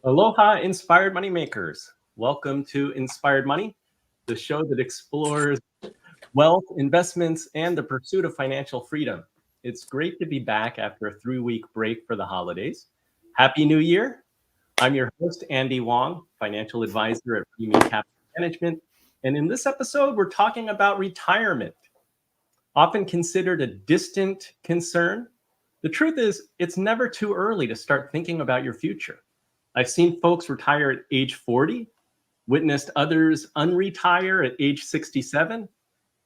Aloha, inspired moneymakers. Welcome to Inspired Money, the show that explores wealth, investments, and the pursuit of financial freedom. It's great to be back after a 3-week break for the holidays. Happy New Year. I'm your host, Andy Wong, financial advisor at Premium Capital Management. And in this episode, we're talking about retirement, often considered a distant concern. The truth is, it's never too early to start thinking about your future. I've seen folks retire at age 40, witnessed others unretire at age 67.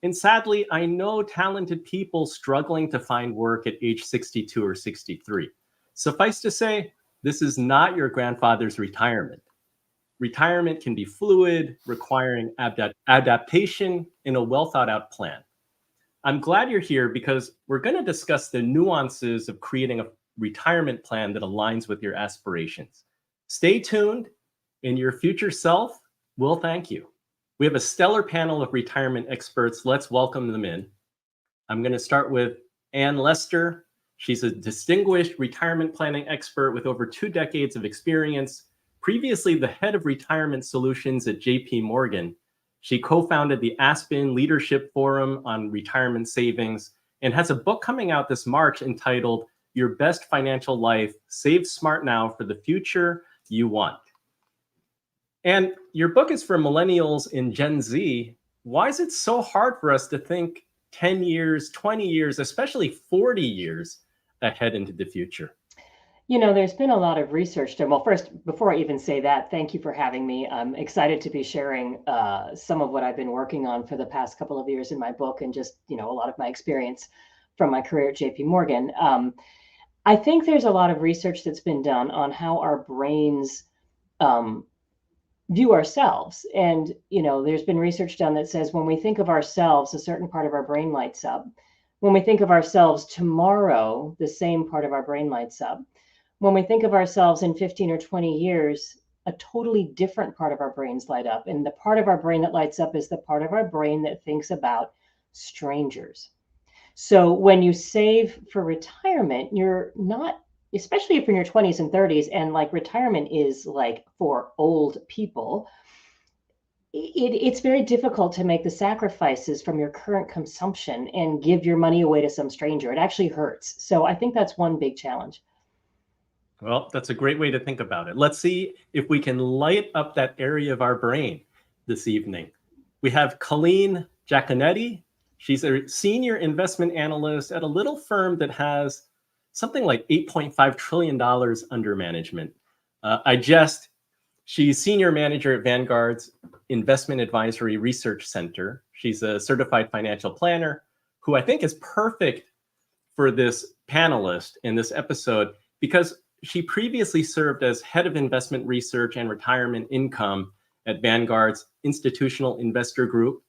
And sadly, I know talented people struggling to find work at age 62 or 63. Suffice to say, this is not your grandfather's retirement. Retirement can be fluid, requiring adaptation in a well-thought-out plan. I'm glad you're here because we're going to discuss the nuances of creating a retirement plan that aligns with your aspirations. Stay tuned, and your future self will thank you. We have a stellar panel of retirement experts. Let's welcome them in. I'm going to start with Ann Lester. She's a distinguished retirement planning expert with over 2 decades of experience. Previously the head of retirement solutions at JPMorgan. She co-founded the Aspen Leadership Forum on Retirement Savings and has a book coming out this March entitled Your Best Financial Life, Save Smart Now for the Future You Want. And your book is for millennials and Gen Z. Why is it so hard for us to think 10 years, 20 years, especially 40 years ahead into the future? You know, there's been a lot of research done. Well, first, before I even say that, thank you for having me. I'm excited to be sharing some of what I've been working on for the past couple of years in my book and just, a lot of my experience from my career at JPMorgan. I think there's a lot of research that's been done on how our brains view ourselves. And, there's been research done that says when we think of ourselves, a certain part of our brain lights up. When we think of ourselves tomorrow, the same part of our brain lights up. When we think of ourselves in 15 or 20 years, a totally different part of our brains light up. And the part of our brain that lights up is the part of our brain that thinks about strangers. So when you save for retirement, you're not, especially if you're in your 20s and 30s, and like retirement is like for old people, it's very difficult to make the sacrifices from your current consumption and give your money away to some stranger. It actually hurts. So I think that's one big challenge. Well, that's a great way to think about it. Let's see if we can light up that area of our brain this evening. We have Colleen Jaconetti. She's a senior investment analyst at a little firm that has something like $8.5 trillion under management. She's senior manager at Vanguard's Investment Advisory Research Center. She's a certified financial planner who I think is perfect for this panelist in this episode because she previously served as head of investment research and retirement income at Vanguard's Institutional Investor Group,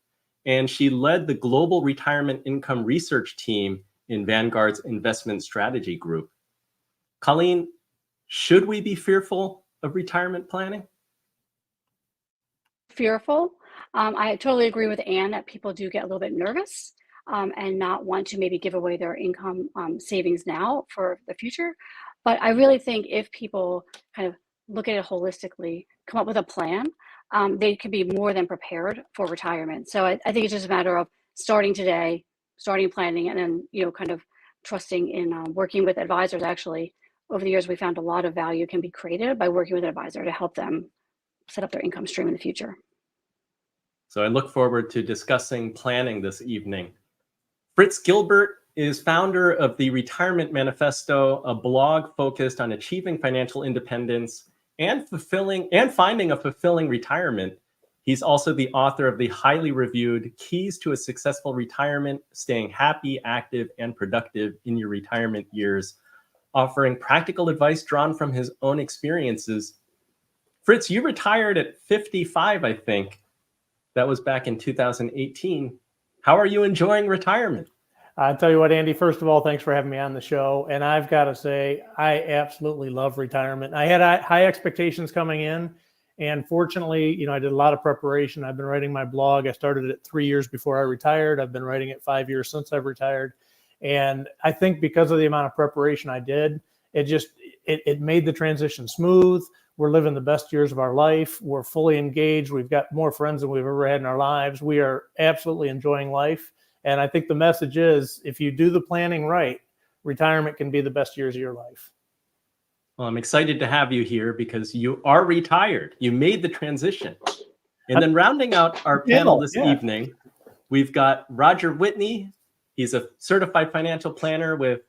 and she led the global retirement income research team in Vanguard's investment strategy group. Colleen, should we be fearful of retirement planning? Fearful? I totally agree with Ann that people do get a little bit nervous and not want to maybe give away their income savings now for the future. But I really think if people kind of look at it holistically, come up with a plan, they could be more than prepared for retirement. So I think it's just a matter of starting today, starting planning, and then, kind of trusting in working with advisors. Actually, over the years, we found a lot of value can be created by working with an advisor to help them set up their income stream in the future. So I look forward to discussing planning this evening. Fritz Gilbert is founder of the Retirement Manifesto, a blog focused on achieving financial independence and finding a fulfilling retirement. He's also the author of the highly reviewed Keys to a Successful Retirement, Staying Happy, Active, and Productive in Your Retirement Years, offering practical advice drawn from his own experiences. Fritz, you retired at 55, I think. That was back in 2018. How are you enjoying retirement? I'll tell you what, Andy, first of all, thanks for having me on the show. And I've got to say, I absolutely love retirement. I had high expectations coming in. And fortunately, I did a lot of preparation. I've been writing my blog. I started it 3 years before I retired. I've been writing it 5 years since I've retired. And I think because of the amount of preparation I did, it made the transition smooth. We're living the best years of our life. We're fully engaged. We've got more friends than we've ever had in our lives. We are absolutely enjoying life. And I think the message is, if you do the planning right, retirement can be the best years of your life. Well, I'm excited to have you here because you are retired. You made the transition. And then rounding out our panel this evening, we've got Roger Whitney. He's a certified financial planner with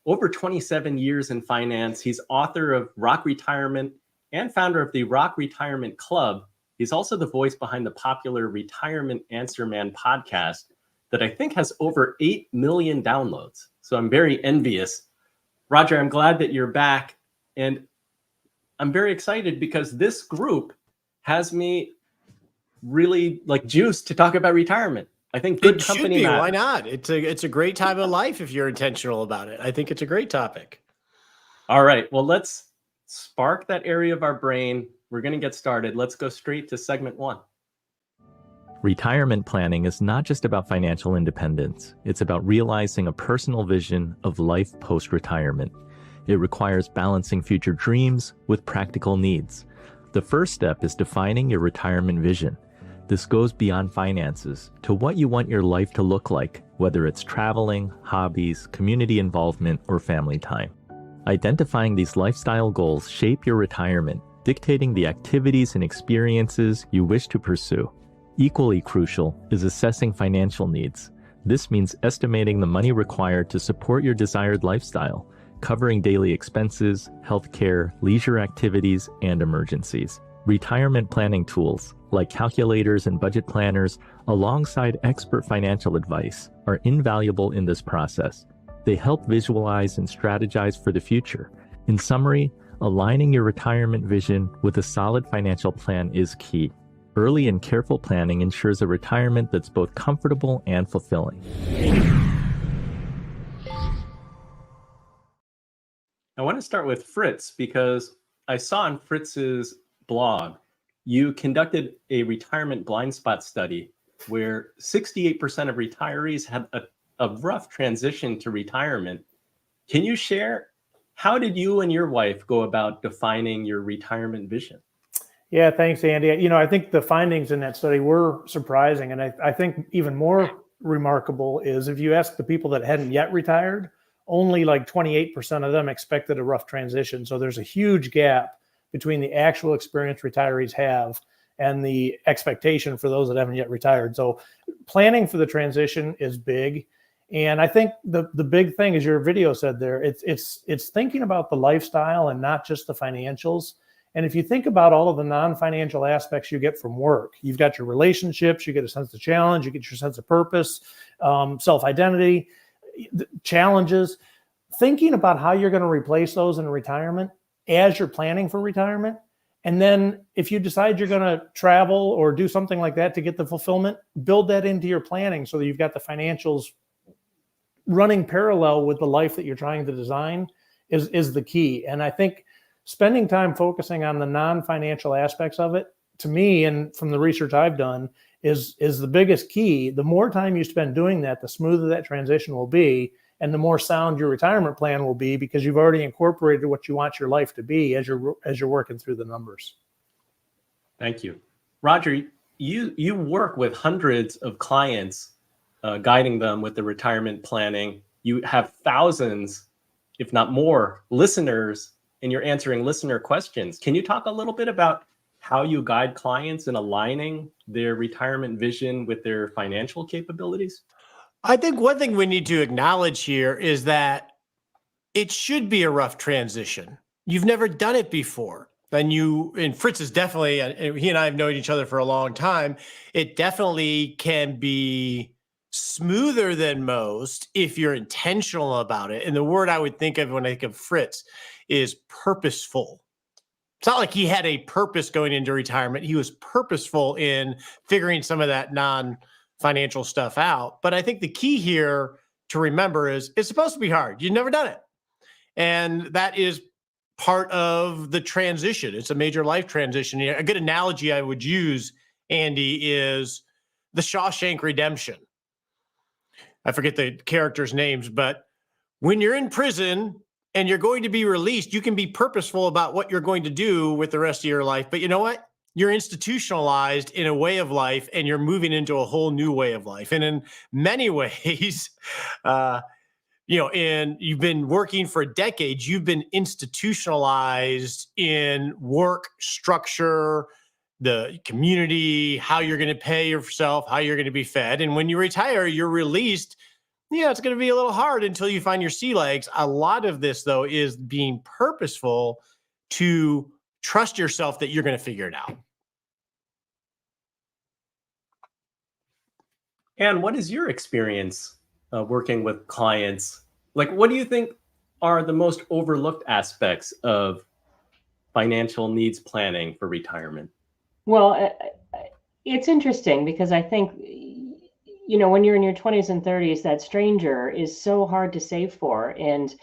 over 27 years in finance. He's author of Rock Retirement and founder of the Rock Retirement Club. He's also the voice behind the popular Retirement Answer Man podcast that I think has over 8 million downloads. So I'm very envious. Roger, I'm glad that you're back. And I'm very excited because this group has me really like juiced to talk about retirement. I think good company matters. Why not? It's a great time of life if you're intentional about it. I think it's a great topic. All right. Well, let's spark that area of our brain. We're going to get started. Let's go straight to segment 1. Retirement planning is not just about financial independence. It's about realizing a personal vision of life post-retirement. It requires balancing future dreams with practical needs. The first step is defining your retirement vision. This goes beyond finances to what you want your life to look like, whether it's traveling, hobbies, community involvement, or family time. Identifying these lifestyle goals shape your retirement, dictating the activities and experiences you wish to pursue. Equally crucial is assessing financial needs. This means estimating the money required to support your desired lifestyle, covering daily expenses, healthcare, leisure activities, and emergencies. Retirement planning tools, like calculators and budget planners, alongside expert financial advice, are invaluable in this process. They help visualize and strategize for the future. In summary, aligning your retirement vision with a solid financial plan is key. Early and careful planning ensures a retirement that's both comfortable and fulfilling. I want to start with Fritz because I saw on Fritz's blog, you conducted a retirement blind spot study where 68% of retirees had a rough transition to retirement. Can you share, how did you and your wife go about defining your retirement vision? Yeah, thanks, Andy. I think the findings in that study were surprising. And I think even more remarkable is if you ask the people that hadn't yet retired, only like 28% of them expected a rough transition. So there's a huge gap between the actual experience retirees have and the expectation for those that haven't yet retired. So planning for the transition is big. And I think the big thing, as your video said there, it's thinking about the lifestyle and not just the financials. And if you think about all of the non-financial aspects you get from work, you've got your relationships, you get a sense of challenge, you get your sense of purpose, self-identity, challenges. Thinking about how you're going to replace those in retirement as you're planning for retirement. And then if you decide you're going to travel or do something like that to get the fulfillment, build that into your planning so that you've got the financials running parallel with the life that you're trying to design is the key. And I think spending time focusing on the non-financial aspects of it, to me, and from the research I've done, is the biggest key. The more time you spend doing that, the smoother that transition will be, and the more sound your retirement plan will be, because you've already incorporated what you want your life to be as you're working through the numbers. Thank you. Roger, you work with hundreds of clients, guiding them with the retirement planning. You have thousands, if not more, listeners, and you're answering listener questions. Can you talk a little bit about how you guide clients in aligning their retirement vision with their financial capabilities? I think one thing we need to acknowledge here is that it should be a rough transition. You've never done it before. And Fritz is definitely, he and I have known each other for a long time. It definitely can be smoother than most if you're intentional about it. And the word I would think of when I think of Fritz is purposeful. It's not like he had a purpose going into retirement. He was purposeful in figuring some of that non-financial stuff out. But I think the key here to remember is it's supposed to be hard. You've never done it. And that is part of the transition. It's a major life transition. A good analogy I would use, Andy, is the Shawshank Redemption. I forget the characters' names, but when you're in prison and you're going to be released. You can be purposeful about what you're going to do with the rest of your life. But you know what? You're institutionalized in a way of life, and you're moving into a whole new way of life. And in many ways, and you've been working for decades, you've been institutionalized in work structure, the community, how you're going to pay yourself, how you're going to be fed. And when you retire, you're released. It's going to be a little hard until you find your sea legs. A lot of this, though, is being purposeful to trust yourself that you're going to figure it out. And what is your experience working with clients? Like, what do you think are the most overlooked aspects of financial needs planning for retirement? Well, it's interesting because I think, when you're in your 20s and 30s, that stranger is so hard to save for. And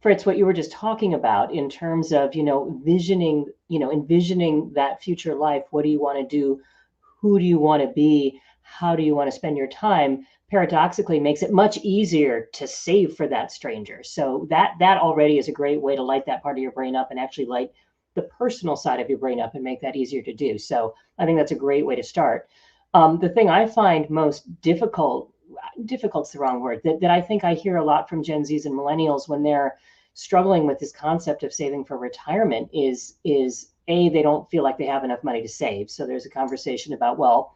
Fritz, what you were just talking about in terms of, envisioning that future life, what do you want to do? Who do you want to be? How do you want to spend your time? Paradoxically makes it much easier to save for that stranger. So that already is a great way to light that part of your brain up and actually light the personal side of your brain up and make that easier to do. So I think that's a great way to start. The thing I find most difficult's the wrong word, that I think I hear a lot from Gen Zs and millennials when they're struggling with this concept of saving for retirement is they don't feel like they have enough money to save. So there's a conversation about, well,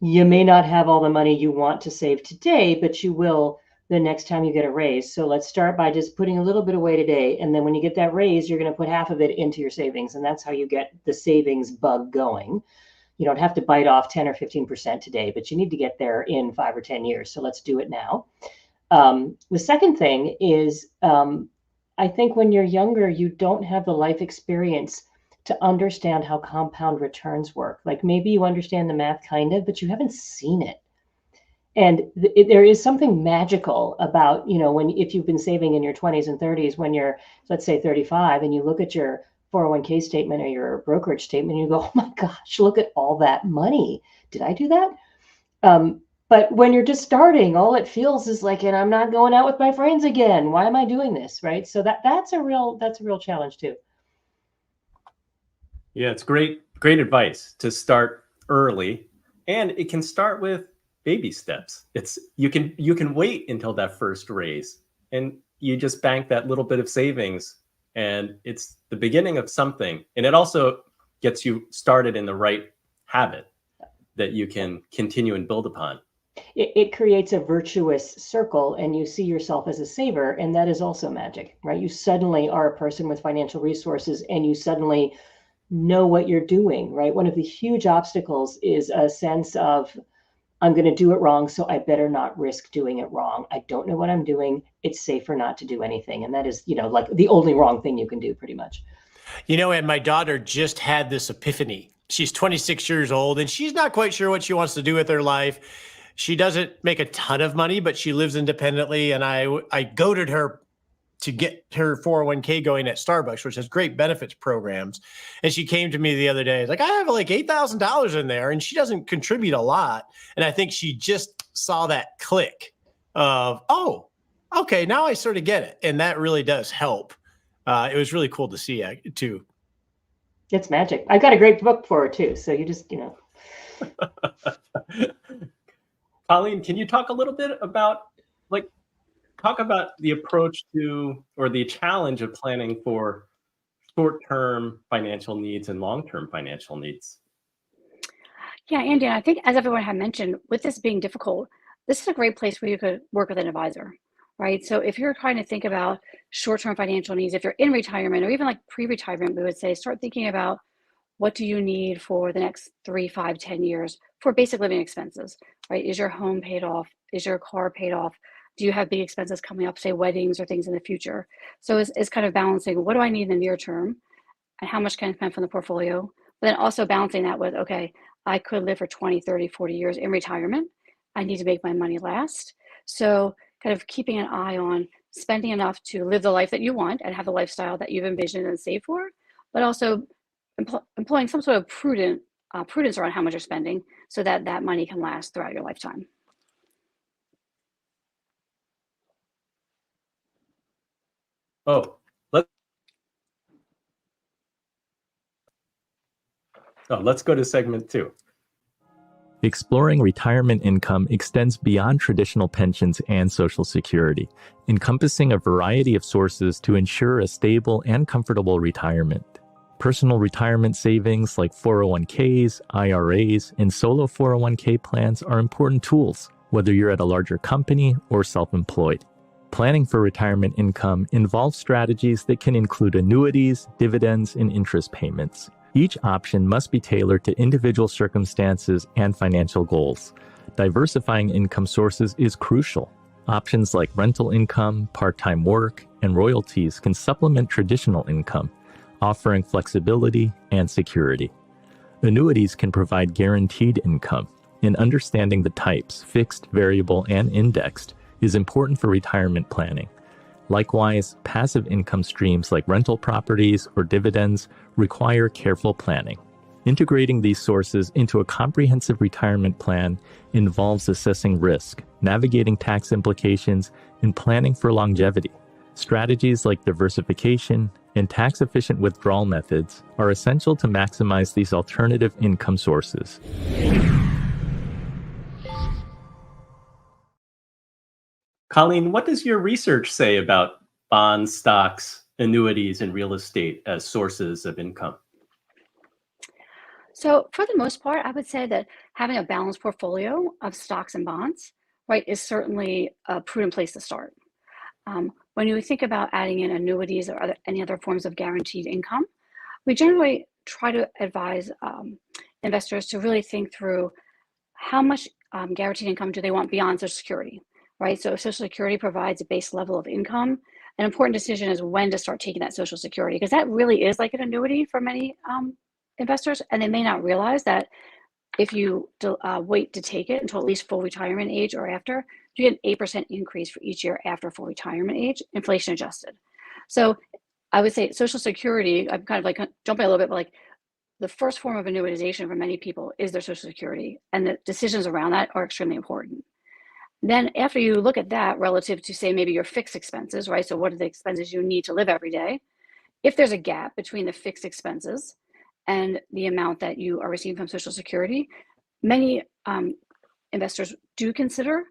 you may not have all the money you want to save today, but you will the next time you get a raise. So let's start by just putting a little bit away today. And then when you get that raise, you're going to put half of it into your savings. And that's how you get the savings bug going. You don't have to bite off 10 or 15% today, but you need to get there in 5 or 10 years. So let's do it now. The second thing is, I think when you're younger, you don't have the life experience to understand how compound returns work. Like maybe you understand the math kind of, but you haven't seen it. And there is something magical about, if you've been saving in your 20s and 30s, when you're, let's say 35, and you look at your 401k statement or your brokerage statement, you go, oh my gosh, look at all that money. Did I do that? But when you're just starting, all it feels is like, and I'm not going out with my friends again. Why am I doing this? Right. So that's a real challenge too. Yeah, it's great advice to start early, and it can start with baby steps. You can wait until that first raise, and you just bank that little bit of savings, and it's the beginning of something. And it also gets you started in the right habit that you can continue and build upon. It creates a virtuous circle, and you see yourself as a saver, and that is also magic, right? You suddenly are a person with financial resources, and you suddenly know what you're doing, right? One of the huge obstacles is a sense of, I'm going to do it wrong, so I better not risk doing it wrong. I don't know what I'm doing. It's safer not to do anything. And that is, like the only wrong thing you can do pretty much. And my daughter just had this epiphany. She's 26 years old, and she's not quite sure what she wants to do with her life. She doesn't make a ton of money, but she lives independently. And I goaded her to get her 401k going at Starbucks, which has great benefits programs. And she came to me the other day, like, I have like $8,000 in there, and she doesn't contribute a lot. And I think she just saw that click of, oh, okay, now I sort of get it. And that really does help. It was really cool to see too. It's magic. I've got a great book for her too. So you just, Colleen, can you talk a little bit about the approach to, or the challenge of planning for short-term financial needs and long-term financial needs? Yeah, Andy, I think as everyone had mentioned, with this being difficult, this is a great place where you could work with an advisor, right? So if you're trying to think about short-term financial needs, if you're in retirement or even like pre-retirement, we would say start thinking about what do you need for the next 3, 5, 10 years for basic living expenses, right? Is your home paid off? Is your car paid off? Do you have big expenses coming up, say weddings or things in the future? So it's kind of balancing, what do I need in the near term and how much can I spend from the portfolio? But then also balancing that with, okay, I could live for 20, 30, 40 years in retirement. I need to make my money last. So kind of keeping an eye on spending enough to live the life that you want and have the lifestyle that you've envisioned and saved for, but also employing some sort of prudence around how much you're spending so that that money can last throughout your lifetime. Oh, let's go to segment 2. Exploring retirement income extends beyond traditional pensions and Social Security, encompassing a variety of sources to ensure a stable and comfortable retirement. Personal retirement savings like 401ks, IRAs, and solo 401k plans are important tools, whether you're at a larger company or self-employed. Planning for retirement income involves strategies that can include annuities, dividends, and interest payments. Each option must be tailored to individual circumstances and financial goals. Diversifying income sources is crucial. Options like rental income, part-time work, and royalties can supplement traditional income, offering flexibility and security. Annuities can provide guaranteed income, and understanding the types, fixed, variable, and indexed, is important for retirement planning. Likewise, passive income streams like rental properties or dividends require careful planning. Integrating these sources into a comprehensive retirement plan involves assessing risk, navigating tax implications, and planning for longevity. Strategies like diversification and tax-efficient withdrawal methods are essential to maximize these alternative income sources. Colleen, what does your research say about bonds, stocks, annuities, and real estate as sources of income? So for the most part, I would say that having a balanced portfolio of stocks and bonds, right, is certainly a prudent place to start. When you think about adding in annuities or any other forms of guaranteed income, we generally try to advise investors to really think through how much guaranteed income do they want beyond Social Security, right? So if Social Security provides a base level of income, an important decision is when to start taking that Social Security, because that really is like an annuity for many investors, and they may not realize that if you wait to take it until at least full retirement age or after, you get an 8% increase for each year after full retirement age, inflation adjusted. So I would say Social Security, I'm kind of like jumping a little bit, but like the first form of annuitization for many people is their Social Security, and the decisions around that are extremely important. Then after you look at that relative to, say, maybe your fixed expenses, right? So what are the expenses you need to live every day? If there's a gap between the fixed expenses and the amount that you are receiving from Social Security, many investors do consider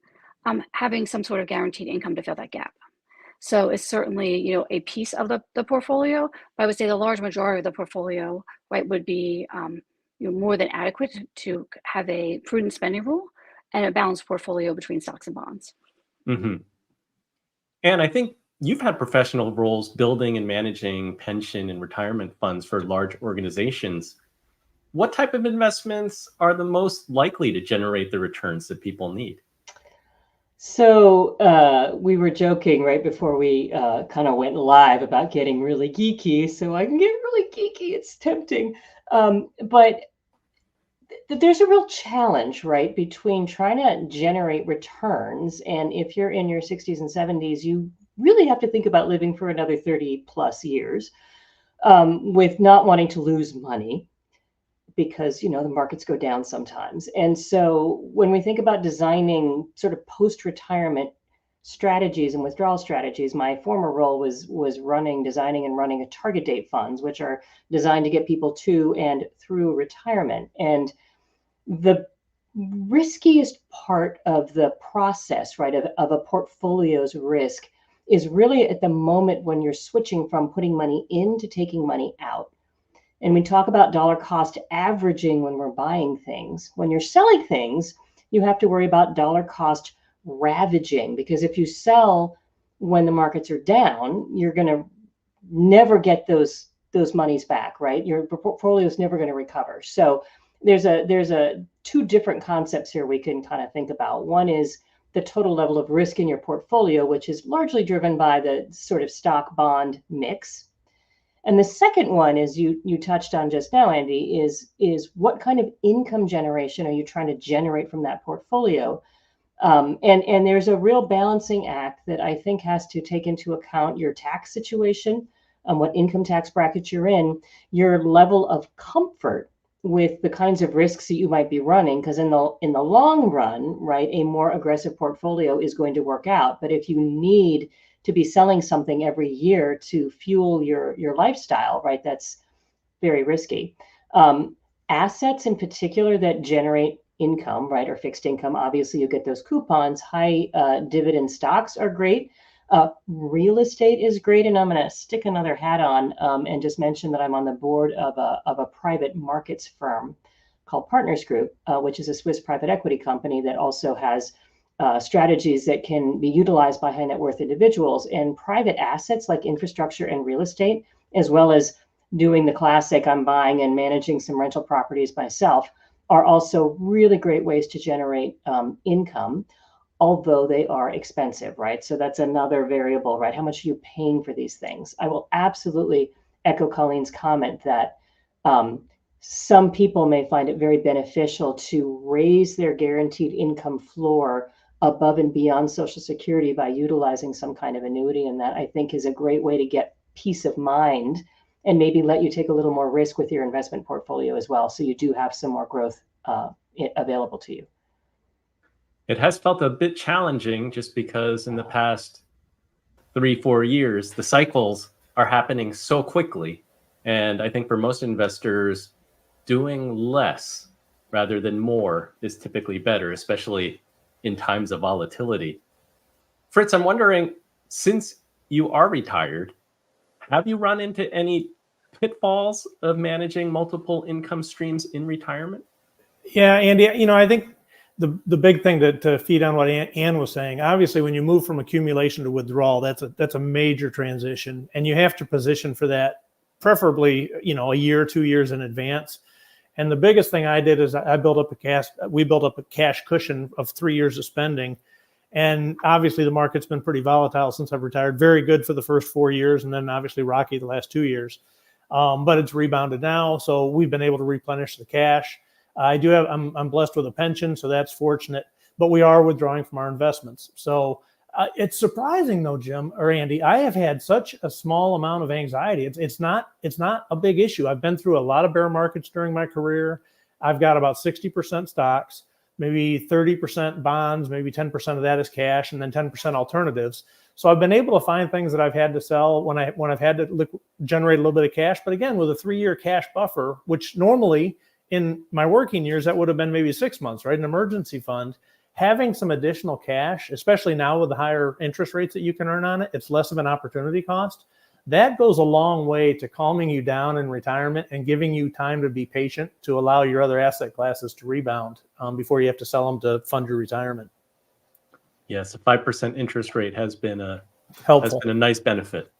having some sort of guaranteed income to fill that gap. So it's certainly, a piece of the portfolio, but I would say the large majority of the portfolio, right, would be more than adequate to have a prudent spending rule and a balanced portfolio between stocks and bonds. Mm-hmm. And I think you've had professional roles building and managing pension and retirement funds for large organizations. What type of investments are the most likely to generate the returns that people need? So we were joking right before we kind of went live about getting really geeky. So I can get really geeky. It's tempting. But there's a real challenge, right, between trying to generate returns. And if you're in your 60s and 70s, you really have to think about living for another 30 plus years with not wanting to lose money, because the markets go down sometimes. And so when we think about designing sort of post-retirement strategies and withdrawal strategies, my former role was designing and running a target date funds, which are designed to get people to and through retirement. And the riskiest part of the process, right, of a portfolio's risk is really at the moment when you're switching from putting money in to taking money out. And we talk about dollar cost averaging when we're buying things. When you're selling things, you have to worry about dollar cost ravaging, because if you sell when the markets are down, you're going to never get those monies back, right? Your portfolio is never going to recover. So there's two different concepts here we can kind of think about. One is the total level of risk in your portfolio, which is largely driven by the sort of stock bond mix. And the second one is you touched on just now, Andy, is what kind of income generation are you trying to generate from that portfolio? And there's a real balancing act that I think has to take into account your tax situation, what income tax bracket you're in, your level of comfort with the kinds of risks that you might be running, because in the long run, right, a more aggressive portfolio is going to work out. But if you need to be selling something every year to fuel your lifestyle, right? That's very risky. Assets in particular that generate income, right, or fixed income, obviously you get those coupons. High dividend stocks are great. Real estate is great, and I'm going to stick another hat on and just mention that I'm on the board of a private markets firm called Partners Group, which is a Swiss private equity company that also has strategies that can be utilized by high net worth individuals. And private assets like infrastructure and real estate, as well as doing the classic, I'm buying and managing some rental properties myself, are also really great ways to generate income, although they are expensive, right? So that's another variable, right? How much are you paying for these things? I will absolutely echo Colleen's comment that some people may find it very beneficial to raise their guaranteed income floor above and beyond Social Security by utilizing some kind of annuity. And that, I think, is a great way to get peace of mind and maybe let you take a little more risk with your investment portfolio as well. So you do have some more growth available to you. It has felt a bit challenging just because in the past 3-4 years, the cycles are happening so quickly. And I think for most investors, doing less rather than more is typically better, especially in times of volatility. Fritz, I'm wondering, since you are retired, have you run into any pitfalls of managing multiple income streams in retirement? Yeah, Andy, I think the big thing to feed on what Ann was saying, obviously when you move from accumulation to withdrawal, that's a major transition, and you have to position for that, preferably, a year, 2 years in advance. And the biggest thing I did is we built up a cash cushion of 3 years of spending. And obviously the market's been pretty volatile since I've retired. Very good for the first 4 years, and then obviously rocky the last 2 years. But it's rebounded now, so we've been able to replenish the cash. I'm blessed with a pension, so that's fortunate. But we are withdrawing from our investments. So it's surprising though, Jim or Andy, I have had such a small amount of anxiety. It's not a big issue. I've been through a lot of bear markets during my career. I've got about 60% stocks, maybe 30% bonds, maybe 10% of that is cash, and then 10% alternatives. So I've been able to find things that I've had to sell when I've had to generate a little bit of cash. But again, with a 3-year cash buffer, which normally in my working years, that would have been maybe 6 months, right? An emergency fund. Having some additional cash, especially now with the higher interest rates that you can earn on it, it's less of an opportunity cost. That goes a long way to calming you down in retirement and giving you time to be patient to allow your other asset classes to rebound before you have to sell them to fund your retirement. Yes, a 5% interest rate has been a nice benefit.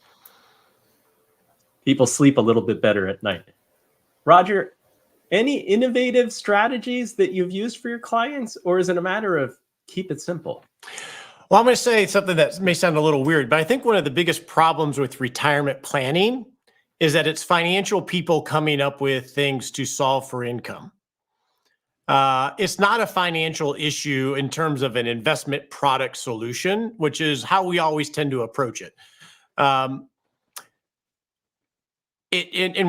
People sleep a little bit better at night. Roger, any innovative strategies that you've used for your clients, or is it a matter of keep it simple? Well, I'm going to say something that may sound a little weird, but I think one of the biggest problems with retirement planning is that it's financial people coming up with things to solve for income. It's not a financial issue in terms of an investment product solution, which is how we always tend to approach it. And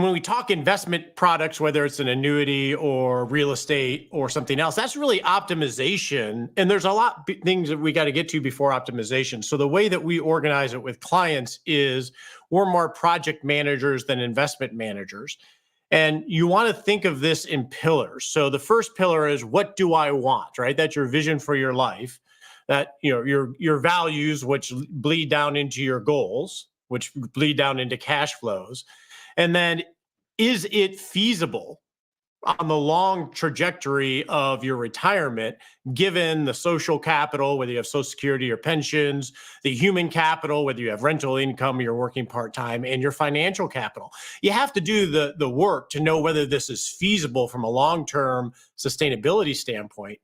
when we talk investment products, whether it's an annuity or real estate or something else, that's really optimization. And there's a lot of things that we got to get to before optimization. So the way that we organize it with clients is we're more project managers than investment managers. And you want to think of this in pillars. So the first pillar is, what do I want, right? That's your vision for your life. That, your values, which bleed down into your goals, which bleed down into cash flows. And then, is it feasible on the long trajectory of your retirement, given the social capital, whether you have Social Security or pensions, the human capital, whether you have rental income or you're working part-time, and your financial capital? You have to do the work to know whether this is feasible from a long-term sustainability standpoint.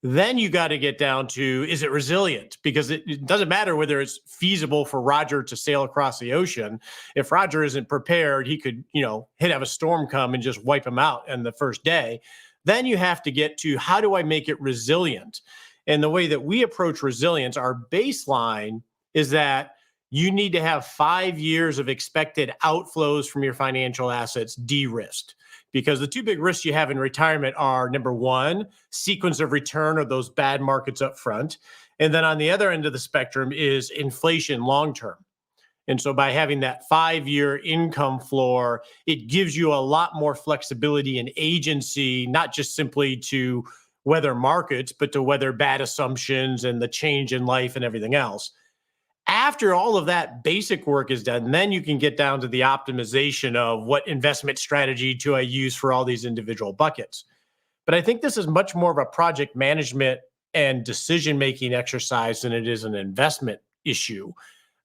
Then you got to get down to, is it resilient? Because it doesn't matter whether it's feasible for Roger to sail across the ocean. If Roger isn't prepared, he could, have a storm come and just wipe him out in the first day. Then you have to get to, how do I make it resilient? And the way that we approach resilience, our baseline is that you need to have 5 years of expected outflows from your financial assets de-risked. Because the two big risks you have in retirement are, number one, sequence of return of those bad markets up front. And then on the other end of the spectrum is inflation long-term. And so by having that 5-year income floor, it gives you a lot more flexibility and agency, not just simply to weather markets, but to weather bad assumptions and the change in life and everything else. After all of that basic work is done, then you can get down to the optimization of what investment strategy do I use for all these individual buckets. But I think this is much more of a project management and decision-making exercise than it is an investment issue.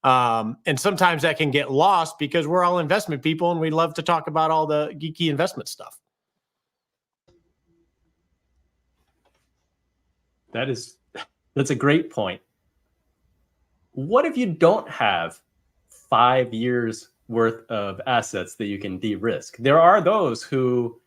And sometimes that can get lost because we're all investment people and we love to talk about all the geeky investment stuff. That's a great point. What if you don't have 5 years worth of assets that you can de-risk? There are those who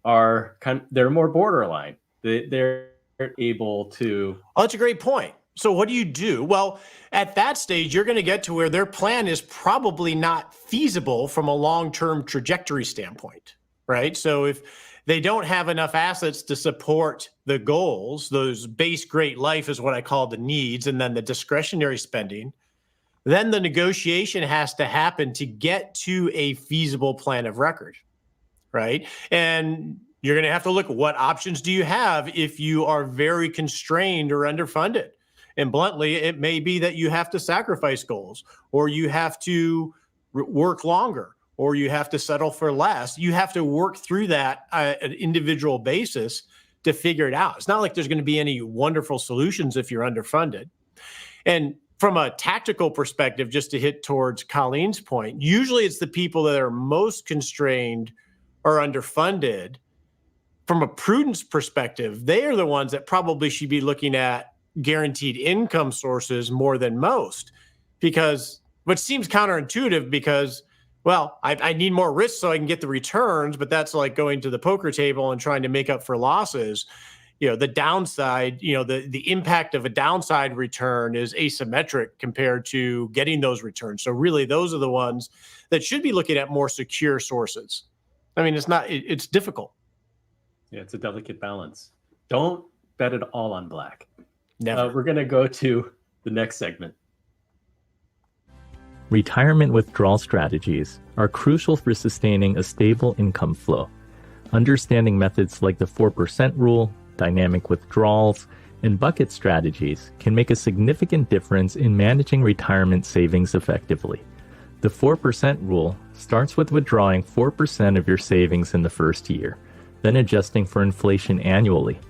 are they're more borderline. They're able to. Oh, that's a great point. So what do you do? Well, at that stage, you're going to get to where their plan is probably not feasible from a long-term trajectory standpoint, right? So if they don't have enough assets to support the goals, those base great life is what I call the needs, and then the discretionary spending, then the negotiation has to happen to get to a feasible plan of record, right? And you're going to have to look at what options do you have if you are very constrained or underfunded. And bluntly, it may be that you have to sacrifice goals, or you have to work longer, or you have to settle for less. You have to work through that at an individual basis to figure it out. It's not like there's going to be any wonderful solutions if you're underfunded. And from a tactical perspective, just to hit towards Colleen's point, usually it's the people that are most constrained or underfunded. From a prudence perspective, they are the ones that probably should be looking at guaranteed income sources more than most, because what seems counterintuitive because, well, I need more risk so I can get the returns, but that's like going to the poker table and trying to make up for losses. You know, the downside, you know, the impact of a downside return is asymmetric compared to getting those returns. So really, those are the ones that should be looking at more secure sources. I mean, it's difficult. Yeah, it's a delicate balance. Don't bet it all on black. Never. We're going to go to the next segment. Retirement withdrawal strategies are crucial for sustaining a stable income flow. Understanding methods like the 4% rule, dynamic withdrawals, and bucket strategies can make a significant difference in managing retirement savings effectively. The 4% rule starts with withdrawing 4% of your savings in the first year, then adjusting for inflation annually.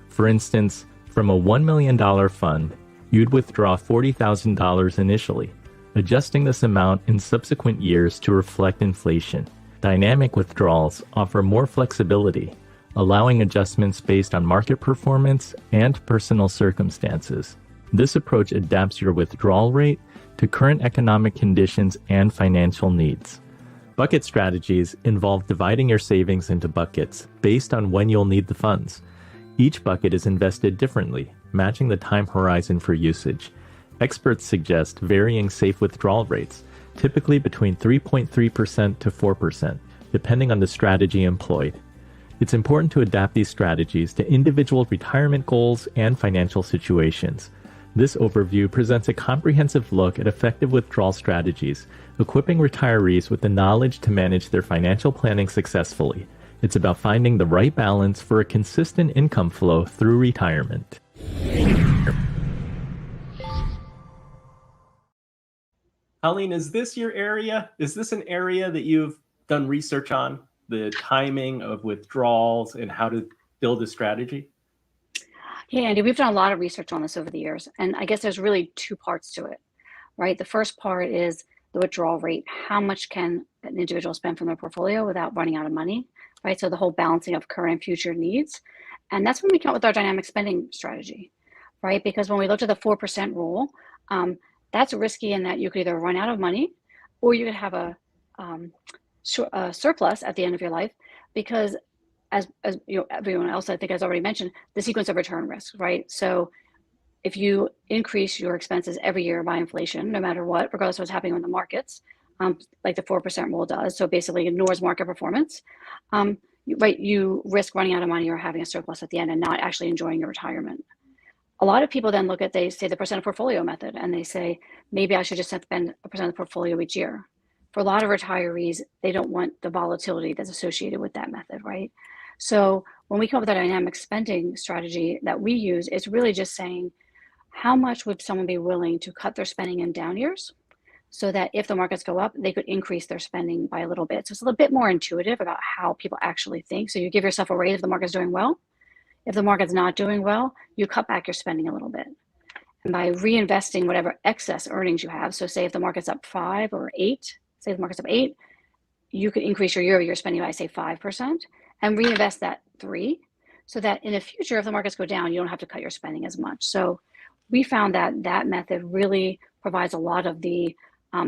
For instance, from a $1 million fund, you'd withdraw $40,000 initially, adjusting this amount in subsequent years to reflect inflation. Dynamic withdrawals offer more flexibility, allowing adjustments based on market performance and personal circumstances. This approach adapts your withdrawal rate to current economic conditions and financial needs. Bucket strategies involve dividing your savings into buckets based on when you'll need the funds. Each bucket is invested differently, matching the time horizon for usage. Experts suggest varying safe withdrawal rates, typically between 3.3% to 4%, depending on the strategy employed. It's important to adapt these strategies to individual retirement goals and financial situations. This overview presents a comprehensive look at effective withdrawal strategies, equipping retirees with the knowledge to manage their financial planning successfully. It's about finding the right balance for a consistent income flow through retirement. Colleen, is this your area? Is this an area that you've done research on, the timing of withdrawals and how to build a strategy? Yeah, Andy, we've done a lot of research on this over the years. And I guess there's really two parts to it, right? The first part is the withdrawal rate. How much can an individual spend from their portfolio without running out of money, right? So the whole balancing of current and future needs. And that's when we come up with our dynamic spending strategy, right? Because when we looked at the 4% rule, that's risky in that you could either run out of money or you could have a surplus at the end of your life, because as you know, everyone else I think has already mentioned, the sequence of return risk, right? So if you increase your expenses every year by inflation, no matter what, regardless of what's happening in the markets, like the 4% rule does, so basically ignores market performance, you risk running out of money or having a surplus at the end and not actually enjoying your retirement. a lot of people then look at, they say the percent of portfolio method, and they say, maybe I should just spend a percent of the portfolio each year. For a lot of retirees, they don't want the volatility that's associated with that method, right? So when we come up with a dynamic spending strategy that we use, it's really just saying, how much would someone be willing to cut their spending in down years so that if the markets go up, they could increase their spending by a little bit. So it's a little bit more intuitive about how people actually think. So you give yourself a raise if the market's doing well. If the market's not doing well, you cut back your spending a little bit. And by reinvesting whatever excess earnings you have, so say if the market's up 5 or 8, say the market's up 8, you could increase your year-over-year spending by say 5% and reinvest that 3, so that in the future, if the markets go down, you don't have to cut your spending as much. So we found that that method really provides a lot of the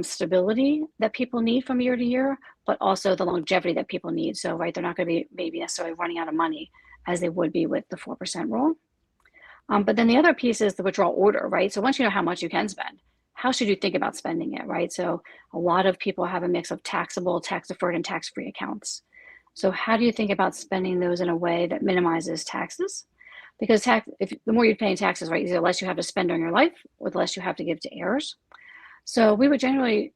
stability that people need from year to year, but also the longevity that people need. So, right, they're not going to be maybe necessarily running out of money as they would be with the 4% rule. But then the other piece is the withdrawal order, right? So once you know how much you can spend, how should you think about spending it, right? So a lot of people have a mix of taxable, tax-deferred, and tax-free accounts. So how do you think about spending those in a way that minimizes taxes? Because the more you're paying taxes, right, the less you have to spend during your life, or the less you have to give to heirs. So we would generally,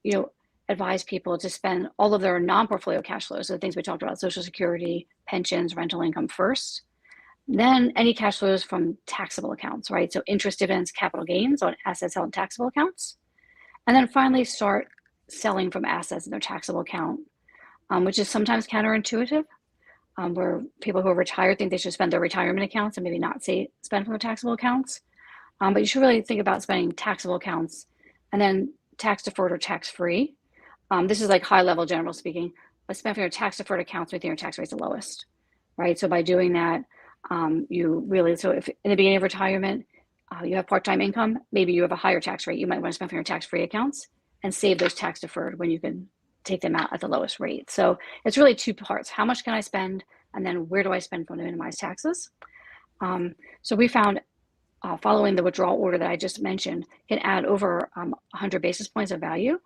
advise people to spend all of their non-portfolio cash flows, so the things we talked about, Social Security, pensions, rental income first, then any cash flows from taxable accounts, right? So interest, dividends, capital gains on assets held in taxable accounts. And then finally start selling from assets in their taxable account, which is sometimes counterintuitive, where people who are retired think they should spend their retirement accounts and maybe not spend from their taxable accounts. But you should really think about spending taxable accounts and then tax deferred or tax free. This is like high level general speaking, but spend from your tax deferred accounts within your tax rate's the lowest, right? So by doing that, so if in the beginning of retirement, you have part-time income, maybe you have a higher tax rate, you might want to spend from your tax-free accounts and save those tax deferred when you can take them out at the lowest rate. So it's really 2 parts. How much can I spend? And then where do I spend from to minimize taxes? So we found following the withdrawal order that I just mentioned can add over 100 basis points of value,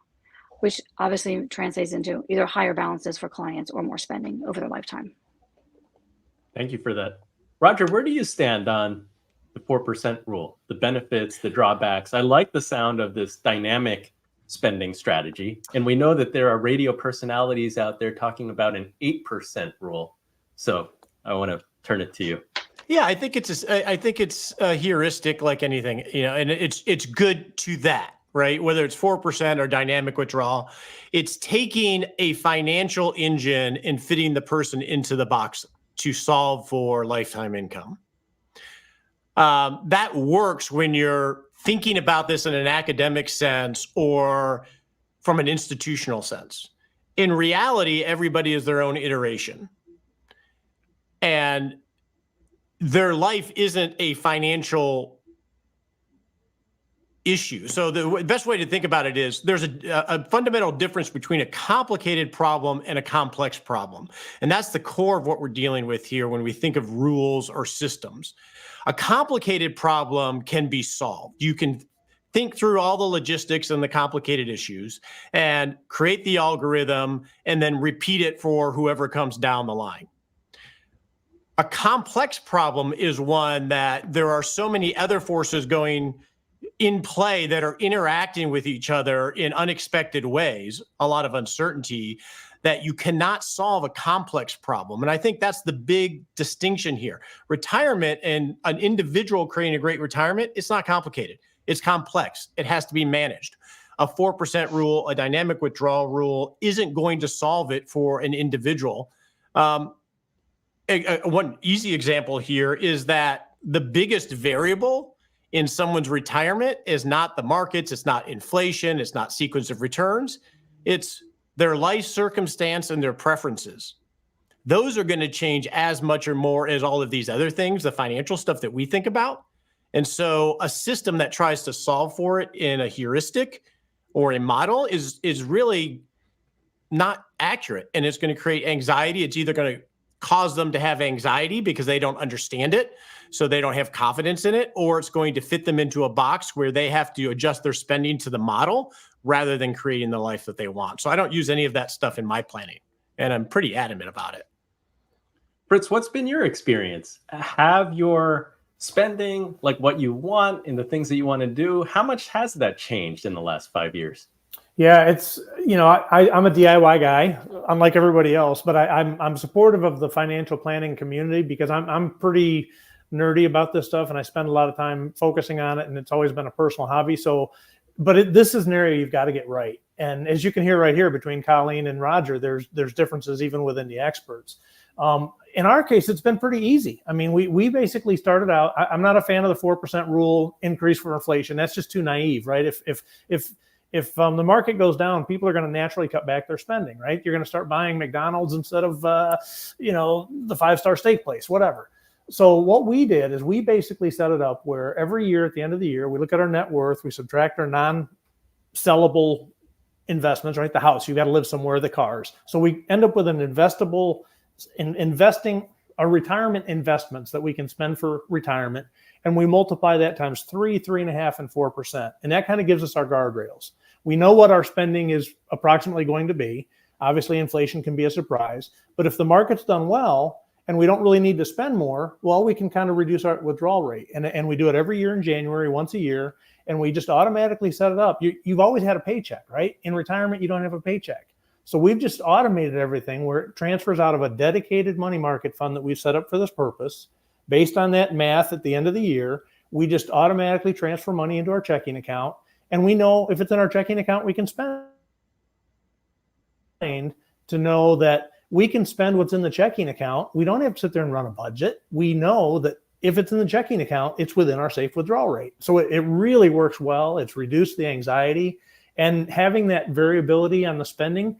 which obviously translates into either higher balances for clients or more spending over their lifetime. Thank you for that. Roger, where do you stand on the 4% rule, the benefits, the drawbacks? I like the sound of this dynamic spending strategy. And we know that there are radio personalities out there talking about an 8% rule. So I want to turn it to you. Yeah, I think it's a heuristic like anything, and it's good to that, right? Whether it's 4% or dynamic withdrawal, it's taking a financial engine and fitting the person into the box to solve for lifetime income. That works when you're thinking about this in an academic sense or from an institutional sense. In reality, everybody is their own iteration. And their life isn't a financial issue. So the best way to think about it is there's a fundamental difference between a complicated problem and a complex problem. And that's the core of what we're dealing with here when we think of rules or systems. A complicated problem can be solved. You can think through all the logistics and the complicated issues and create the algorithm and then repeat it for whoever comes down the line. A complex problem is one that there are so many other forces going in play that are interacting with each other in unexpected ways, a lot of uncertainty, that you cannot solve a complex problem. And I think that's the big distinction here. Retirement and an individual creating a great retirement, it's not complicated. It's complex. It has to be managed. A 4% rule, a dynamic withdrawal rule isn't going to solve it for an individual. One easy example here is that the biggest variable in someone's retirement is not the markets, it's not inflation, it's not sequence of returns, it's their life circumstance and their preferences. Those are going to change as much or more as all of these other things, the financial stuff that we think about. And so a system that tries to solve for it in a heuristic or a model is really not accurate. And it's going to create anxiety. It's either going to cause them to have anxiety because they don't understand it, so they don't have confidence in it, or it's going to fit them into a box where they have to adjust their spending to the model rather than creating the life that they want. So I don't use any of that stuff in my planning, and I'm pretty adamant about it. Fritz, what's been your experience? Have your spending, like what you want and the things that you want to do, how much has that changed in the last 5 years? Yeah, it's, I'm a DIY guy, unlike everybody else, but I'm supportive of the financial planning community because I'm pretty nerdy about this stuff and I spend a lot of time focusing on it, and it's always been a personal hobby. So, but this is an area you've got to get right. And as you can hear right here between Colleen and Roger, there's differences even within the experts. In our case, it's been pretty easy. I mean, we basically started out. I'm not a fan of the 4% rule increase for inflation. That's just too naive, right? If the market goes down, people are going to naturally cut back their spending, right? You're going to start buying McDonald's instead of, the 5-star steak place, whatever. So what we did is we basically set it up where every year at the end of the year, we look at our net worth, we subtract our non-sellable investments, right? The house, you got to live somewhere, the cars. So we end up with an investing our retirement investments that we can spend for retirement. And we multiply that times 3, 3.5, and 4%. And that kind of gives us our guardrails. We know what our spending is approximately going to be. Obviously, inflation can be a surprise. But if the market's done well and we don't really need to spend more, well, we can kind of reduce our withdrawal rate. And we do it every year in January, once a year. And we just automatically set it up. You've always had a paycheck, right? In retirement, you don't have a paycheck. So we've just automated everything where it transfers out of a dedicated money market fund that we've set up for this purpose. Based on that math at the end of the year, we just automatically transfer money into our checking account. And we know if it's in our checking account, we can spend to know that we can spend what's in the checking account. We don't have to sit there and run a budget. We know that if it's in the checking account, it's within our safe withdrawal rate. So it really works well. It's reduced the anxiety. And having that variability on the spending,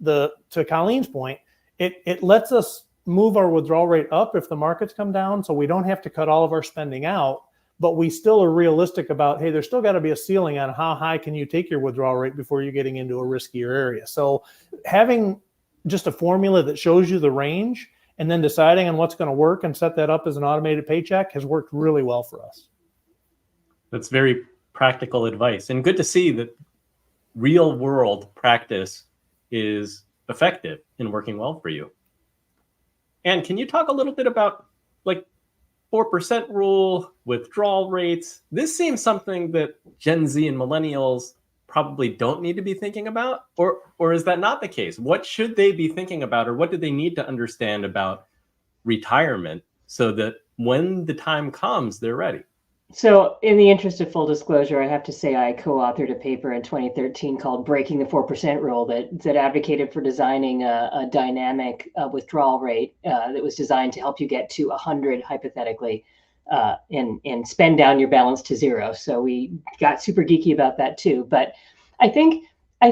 to Colleen's point, it lets us move our withdrawal rate up if the markets come down, so we don't have to cut all of our spending out, but we still are realistic about, hey, there's still got to be a ceiling on how high can you take your withdrawal rate before you're getting into a riskier area. So having just a formula that shows you the range and then deciding on what's going to work and set that up as an automated paycheck has worked really well for us. That's very practical advice, and good to see that real world practice is effective and working well for you. And can you talk a little bit about like 4% rule, withdrawal rates? This seems something that Gen Z and millennials probably don't need to be thinking about, or is that not the case? What should they be thinking about, or what do they need to understand about retirement so that when the time comes, they're ready? So in the interest of full disclosure, I have to say I co-authored a paper in 2013 called Breaking the 4% Rule that advocated for designing a dynamic withdrawal rate that was designed to help you get to 100 hypothetically and spend down your balance to 0. So we got super geeky about that too. But I think I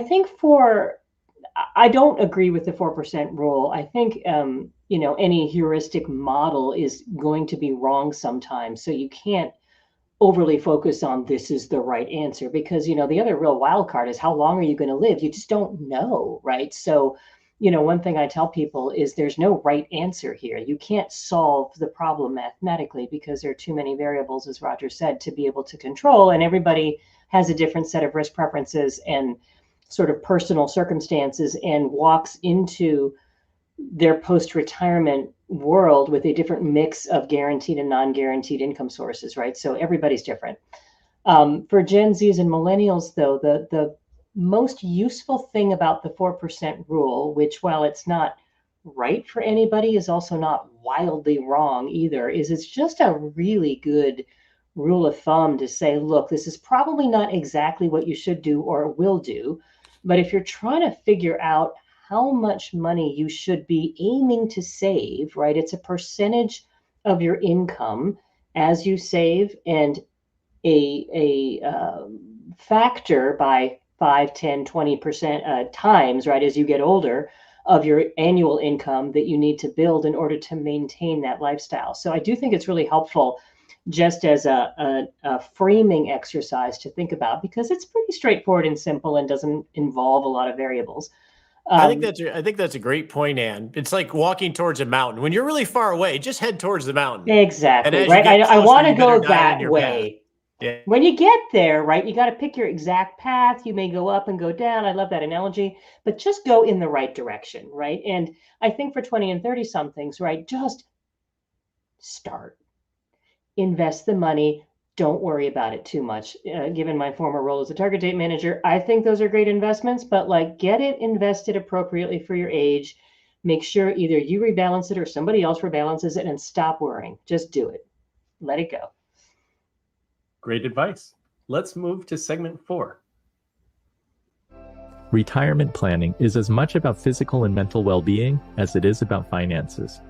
don't agree with the 4% rule. I think any heuristic model is going to be wrong sometimes. So you can't overly focus on this is the right answer, because the other real wild card is how long are you going to live? You just don't know, right? So one thing I tell people is there's no right answer here. You can't solve the problem mathematically because there are too many variables, as Roger said, to be able to control, and everybody has a different set of risk preferences and sort of personal circumstances and walks into their post-retirement world with a different mix of guaranteed and non-guaranteed income sources, right? So everybody's different. For Gen Zs and millennials, though, the most useful thing about the 4% rule, which while it's not right for anybody, is also not wildly wrong either, is it's just a really good rule of thumb to say, look, this is probably not exactly what you should do or will do, but if you're trying to figure out how much money you should be aiming to save, right? It's a percentage of your income as you save, and a factor by 5, 10, 20% times, right, as you get older, of your annual income that you need to build in order to maintain that lifestyle. So I do think it's really helpful just as a framing exercise to think about, because it's pretty straightforward and simple and doesn't involve a lot of variables. I think that's a great point, Ann. It's like walking towards a mountain. When you're really far away, just head towards the mountain. Exactly, right? I want to go that way. Yeah. When you get there, right, you got to pick your exact path. You may go up and go down. I love that analogy, but just go in the right direction, right? And I think for 20 and 30 somethings, right, just start. invest the money. Don't worry about it too much. Given my former role as a target date manager, I think those are great investments, but like get it invested appropriately for your age. Make sure either you rebalance it or somebody else rebalances it, and stop worrying. Just do it. Let it go. Great advice. Let's move to segment 4. Retirement planning is as much about physical and mental well-being as it is about finances.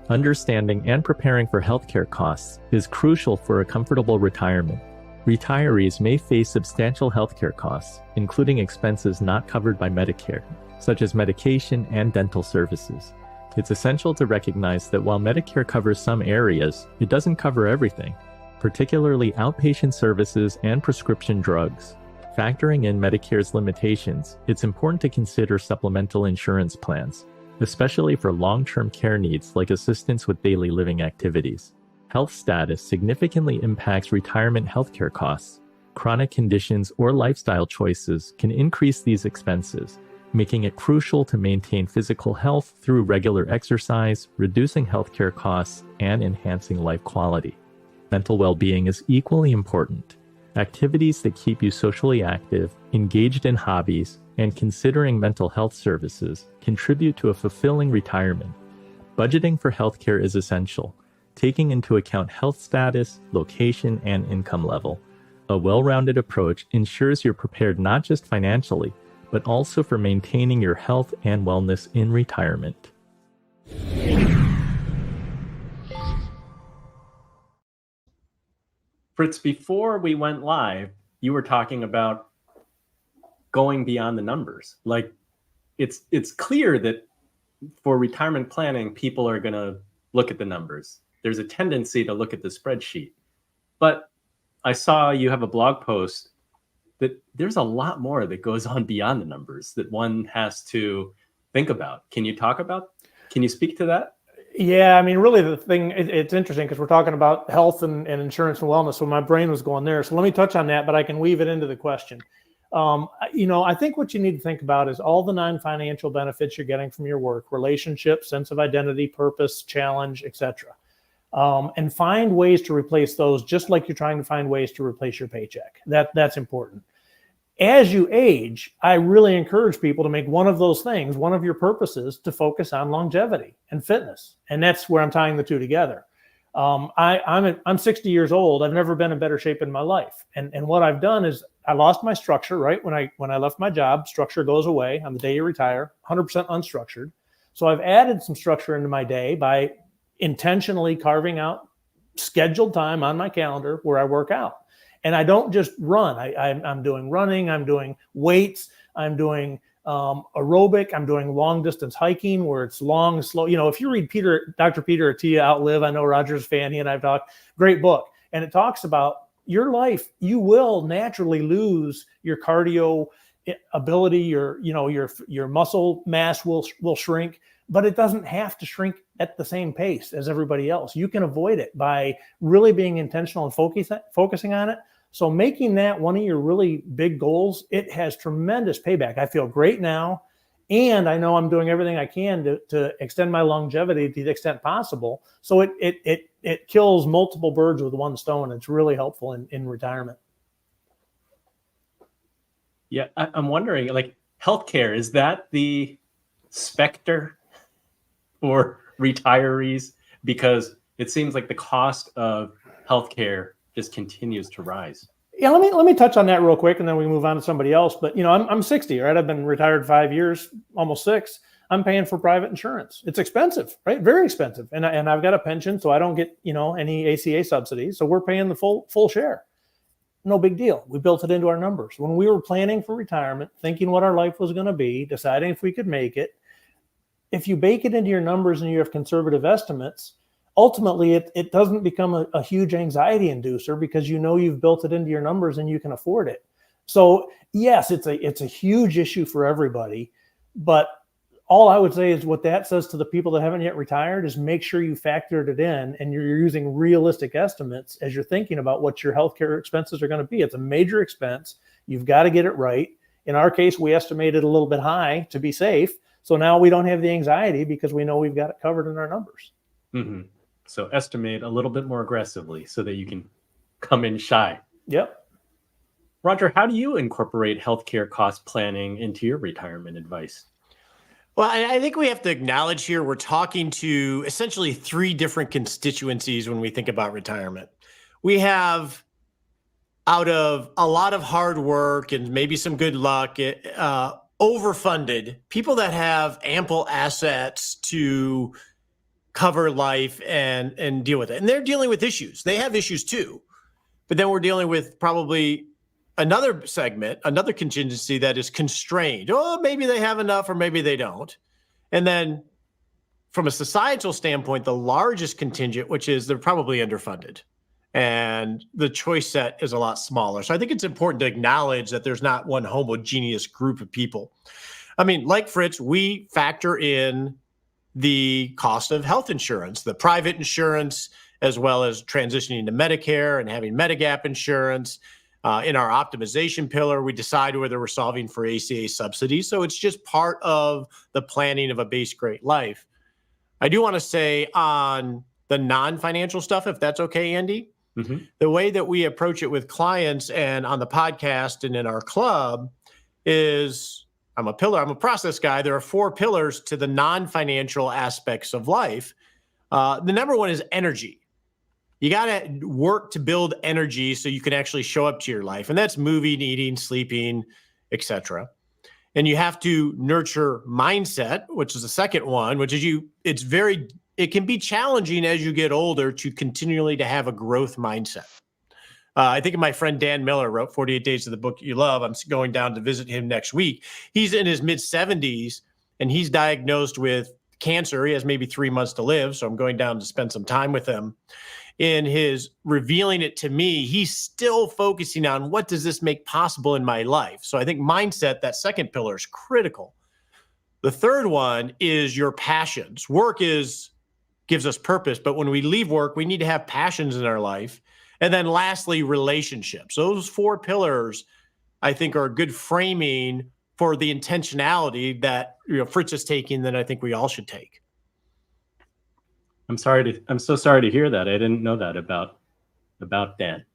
Understanding and preparing for healthcare costs is crucial for a comfortable retirement. Retirees may face substantial healthcare costs, including expenses not covered by Medicare, such as medication and dental services. It's essential to recognize that while Medicare covers some areas, it doesn't cover everything, particularly outpatient services and prescription drugs. Factoring in Medicare's limitations, it's important to consider supplemental insurance plans, especially for long-term care needs like assistance with daily living activities. Health status significantly impacts retirement healthcare costs. Chronic conditions or lifestyle choices can increase these expenses, making it crucial to maintain physical health through regular exercise, reducing healthcare costs, and enhancing life quality. Mental well-being is equally important. Activities that keep you socially active, engaged in hobbies, and considering mental health services contribute to a fulfilling retirement. Budgeting for healthcare is essential, taking into account health status, location, and income level. A well-rounded approach ensures you're prepared not just financially, but also for maintaining your health and wellness in retirement. Fritz, before we went live, you were talking about going beyond the numbers. Like it's clear that for retirement planning, people are going to look at the numbers. There's a tendency to look at the spreadsheet. But I saw you have a blog post that there's a lot more that goes on beyond the numbers that one has to think about. Can you speak to that? Yeah, I mean, really the thing, it's interesting because we're talking about health and insurance and wellness. So my brain was going there. So let me touch on that, but I can weave it into the question. I think what you need to think about is all the non-financial benefits you're getting from your work, relationships, sense of identity, purpose, challenge, etc. And find ways to replace those, just like you're trying to find ways to replace your paycheck. That's important. As you age, I really encourage people to make one of those things, one of your purposes, to focus on longevity and fitness. And that's where I'm tying the two together. I'm 60 years old. I've never been in better shape in my life. And what I've done is I lost my structure, right? When I left my job, structure goes away on the day you retire, 100% unstructured. So I've added some structure into my day by intentionally carving out scheduled time on my calendar where I work out. And I don't just run. I'm doing running. I'm doing weights. I'm doing aerobic. I'm doing long distance hiking where it's long, slow. If you read Dr. Peter Attia, Outlive, I know Roger's a fan. He and I've talked. Great book. And it talks about your life. You will naturally lose your cardio ability. Your muscle mass will shrink, but it doesn't have to shrink at the same pace as everybody else. You can avoid it by really being intentional and focusing on it. So making that one of your really big goals, it has tremendous payback. I feel great now. And I know I'm doing everything I can to extend my longevity to the extent possible. So it kills multiple birds with one stone. It's really helpful in retirement. Yeah, I'm wondering, like, healthcare, is that the specter for retirees? Because it seems like the cost of healthcare just continues to rise. Yeah, let me touch on that real quick, and then we move on to somebody else. But I'm 60, right? I've been retired 5 years, almost 6. I'm paying for private insurance. It's expensive, right? Very expensive, and I've got a pension, so I don't get any ACA subsidies. So we're paying the full share. No big deal. We built it into our numbers when we were planning for retirement, thinking what our life was going to be, deciding if we could make it. If you bake it into your numbers and you have conservative estimates, ultimately it doesn't become a huge anxiety inducer because you've built it into your numbers and you can afford it. So yes, it's a huge issue for everybody, but all I would say is what that says to the people that haven't yet retired is make sure you factored it in and you're using realistic estimates as you're thinking about what your healthcare expenses are going to be. It's a major expense. You've got to get it right. In our case, we estimated a little bit high to be safe. So now we don't have the anxiety because we know we've got it covered in our numbers. Mm-hmm. So estimate a little bit more aggressively so that you can come in shy. Yep. Roger, how do you incorporate healthcare cost planning into your retirement advice? Well, I think we have to acknowledge here we're talking to essentially three different constituencies when we think about retirement. We have, out of a lot of hard work and maybe some good luck, overfunded people that have ample assets to cover life and deal with it. And they're dealing with issues. They have issues too. But then we're dealing with probably another segment, another contingency that is constrained. Oh, maybe they have enough or maybe they don't. And then from a societal standpoint, the largest contingent, which is they're probably underfunded. And the choice set is a lot smaller. So I think it's important to acknowledge that there's not one homogeneous group of people. I mean, like Fritz, we factor in the cost of health insurance, the private insurance, as well as transitioning to Medicare and having Medigap insurance. In our optimization pillar, we decide whether we're solving for ACA subsidies. So it's just part of the planning of a base great life. I do want to say on the non-financial stuff, if that's okay, Andy, the way that we approach it with clients and on the podcast and in our club is I'm a process guy. There are 4 pillars to the non-financial aspects of life. The number one is energy. You got to work to build energy so you can actually show up to your life. And that's moving, eating, sleeping, etc. And you have to nurture mindset, which is the second one, which is it can be challenging as you get older to continually to have a growth mindset. I think my friend Dan Miller wrote 48 Days of the Book You Love. I'm going down to visit him next week. He's in his mid 70s and he's diagnosed with cancer. He has maybe 3 months to live. So I'm going down to spend some time with him. In his revealing it to me, he's still focusing on what does this make possible in my life? So I think mindset, that second pillar, is critical. The third one is your passions. Work gives us purpose, but when we leave work, we need to have passions in our life. And then lastly, relationships. Those 4 pillars, I think, are a good framing for the intentionality that Fritz is taking that I think we all should take. I'm so sorry to hear that. I didn't know that about Dan.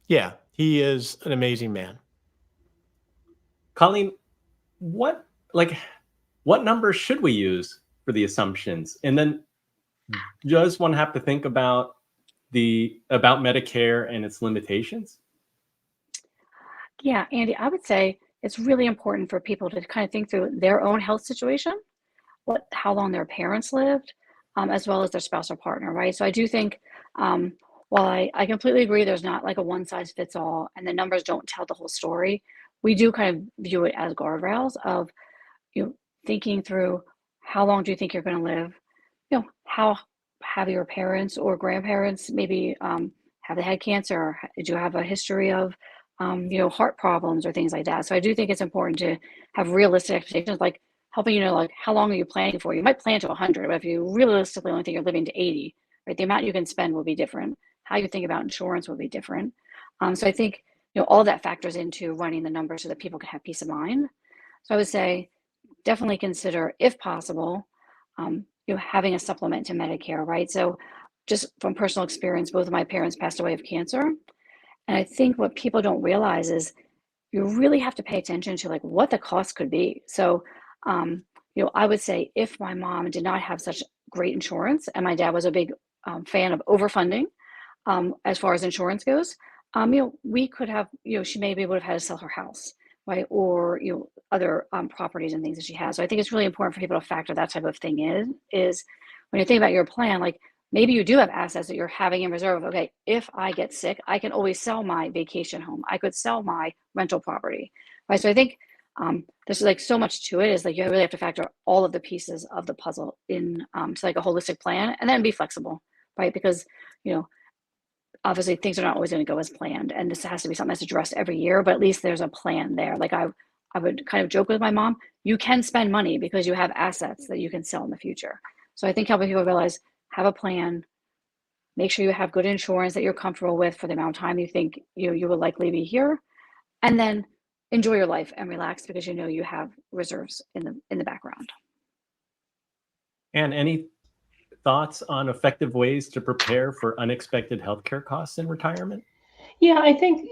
Yeah, he is an amazing man. Colleen, what numbers should we use for the assumptions? And then does one have to think about Medicare and its limitations? Yeah, Andy, I would say it's really important for people to kind of think through their own health situation, how long their parents lived, as well as their spouse or partner, right? So I do think, while I completely agree there's not like a one size fits all and the numbers don't tell the whole story, we do kind of view it as guardrails of, thinking through how long do you think you're going to live? How have your parents or grandparents maybe have they had cancer? Did you have a history of, heart problems or things like that? So I do think it's important to have realistic expectations, like helping like how long are you planning for? You might plan to 100, but if you realistically only think you're living to 80, right, the amount you can spend will be different. How you think about insurance will be different. So I think all that factors into running the numbers so that people can have peace of mind. So I would say definitely consider, if possible, having a supplement to Medicare, right? So just from personal experience, both of my parents passed away of cancer. And I think what people don't realize is you really have to pay attention to what the cost could be. So I would say if my mom did not have such great insurance, and my dad was a big fan of overfunding as far as insurance goes, we could have, she maybe would have had to sell her house, right? Or, other properties and things that she has. So I think it's really important for people to factor that type of thing is when you think about your plan, maybe you do have assets that you're having in reserve. Okay, if I get sick, I can always sell my vacation home. I could sell my rental property, right? So I think there's so much to it is you really have to factor all of the pieces of the puzzle in to a holistic plan, and then be flexible, right? Because obviously things are not always going to go as planned, and this has to be something that's addressed every year, but at least there's a plan there. I would kind of joke with my mom, you can spend money because you have assets that you can sell in the future. So I think helping people realize, have a plan, make sure you have good insurance that you're comfortable with for the amount of time you think you will likely be here, and then enjoy your life and relax because you have reserves in the background. And any thoughts on effective ways to prepare for unexpected healthcare costs in retirement? Yeah, I think,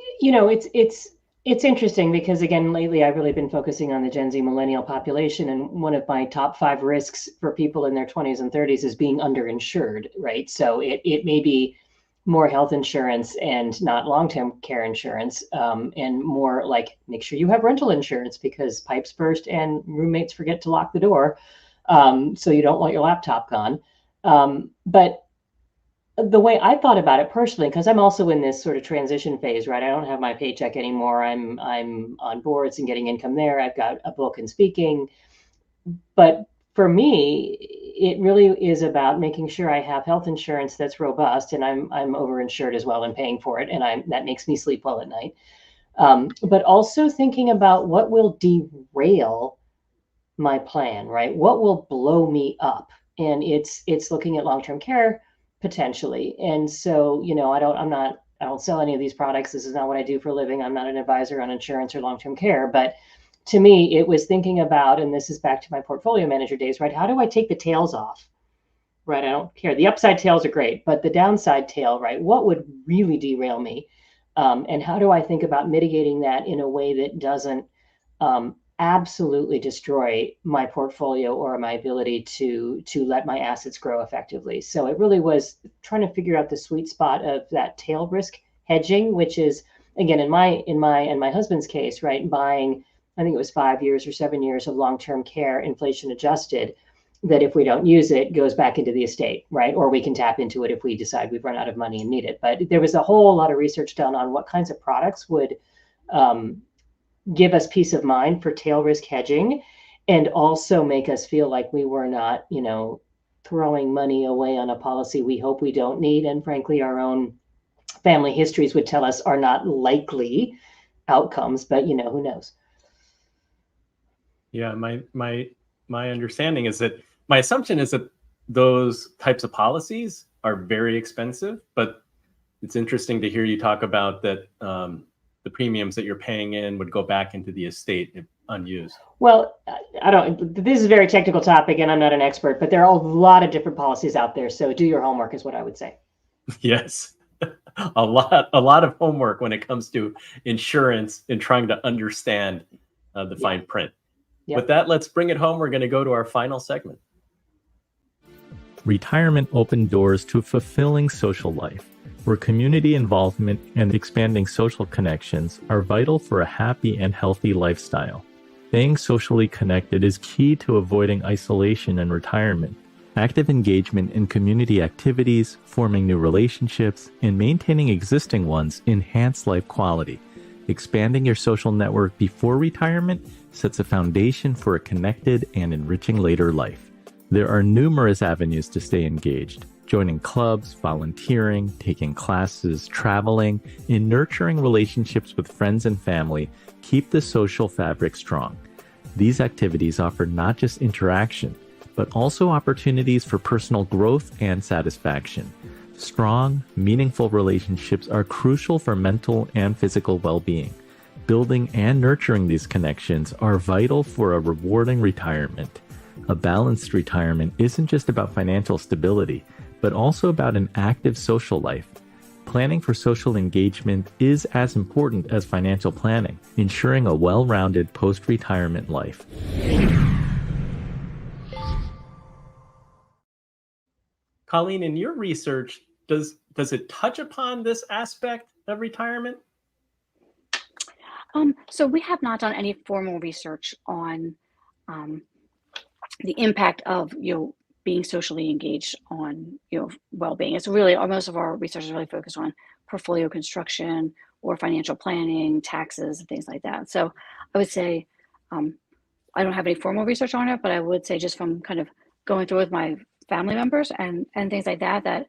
it's interesting because, again, lately I've really been focusing on the Gen Z millennial population. And one of my top 5 risks for people in their 20s and 30s is being underinsured, right? So it may be more health insurance and not long-term care insurance, and more like make sure you have rental insurance because pipes burst and roommates forget to lock the door. So you don't want your laptop gone. But the way I thought about it personally, because I'm also in this sort of transition phase, right? I don't have my paycheck anymore. I'm on boards and getting income there. I've got a book and speaking. But for me, it really is about making sure I have health insurance that's robust, and I'm overinsured as well and paying for it, and that makes me sleep well at night. But also thinking about what will derail my plan, right? What will blow me up? And it's looking at long-term care potentially. And so, I don't sell any of these products. This is not what I do for a living. I'm not an advisor on insurance or long-term care. But to me, it was thinking about, and this is back to my portfolio manager days, right? How do I take the tails off? Right? I don't care. The upside tails are great, but the downside tail, right? What would really derail me? And how do I think about mitigating that in a way that doesn't absolutely destroy my portfolio or my ability to let my assets grow effectively? So it really was trying to figure out the sweet spot of that tail risk hedging, which is, again, in my husband's case, right, buying, I think it was 5 years or 7 years of long-term care, inflation adjusted, that if we don't use it, goes back into the estate, right? Or we can tap into it if we decide we've run out of money and need it. But there was a whole lot of research done on what kinds of products would give us peace of mind for tail risk hedging, and also make us feel like we were not, throwing money away on a policy we hope we don't need. And frankly, our own family histories would tell us are not likely outcomes, but who knows? Yeah, my understanding is that my assumption is that those types of policies are very expensive, but it's interesting to hear you talk about that the premiums that you're paying in would go back into the estate if unused. Well, this is a very technical topic and I'm not an expert, but there are a lot of different policies out there. So do your homework is what I would say. Yes. a lot of homework when it comes to insurance and trying to understand the fine print. Yep. With that, let's bring it home. We're going to go to our final segment. Retirement opened doors to a fulfilling social life, where community involvement and expanding social connections are vital for a happy and healthy lifestyle. Staying socially connected is key to avoiding isolation in retirement. Active engagement in community activities, forming new relationships, and maintaining existing ones enhance life quality. Expanding your social network before retirement sets a foundation for a connected and enriching later life. There are numerous avenues to stay engaged. Joining clubs, volunteering, taking classes, traveling, and nurturing relationships with friends and family keep the social fabric strong. These activities offer not just interaction, but also opportunities for personal growth and satisfaction. Strong, meaningful relationships are crucial for mental and physical well-being. Building and nurturing these connections are vital for a rewarding retirement. A balanced retirement isn't just about financial stability, but also about an active social life. Planning for social engagement is as important as financial planning, ensuring a well-rounded post-retirement life. Colleen, in your research, does it touch upon this aspect of retirement? So we have not done any formal research on the impact of being socially engaged on well-being. It's really, most of our research is really focused on portfolio construction or financial planning, taxes, and things like that. So I would say I don't have any formal research on it, but I would say just from kind of going through with my family members and things like that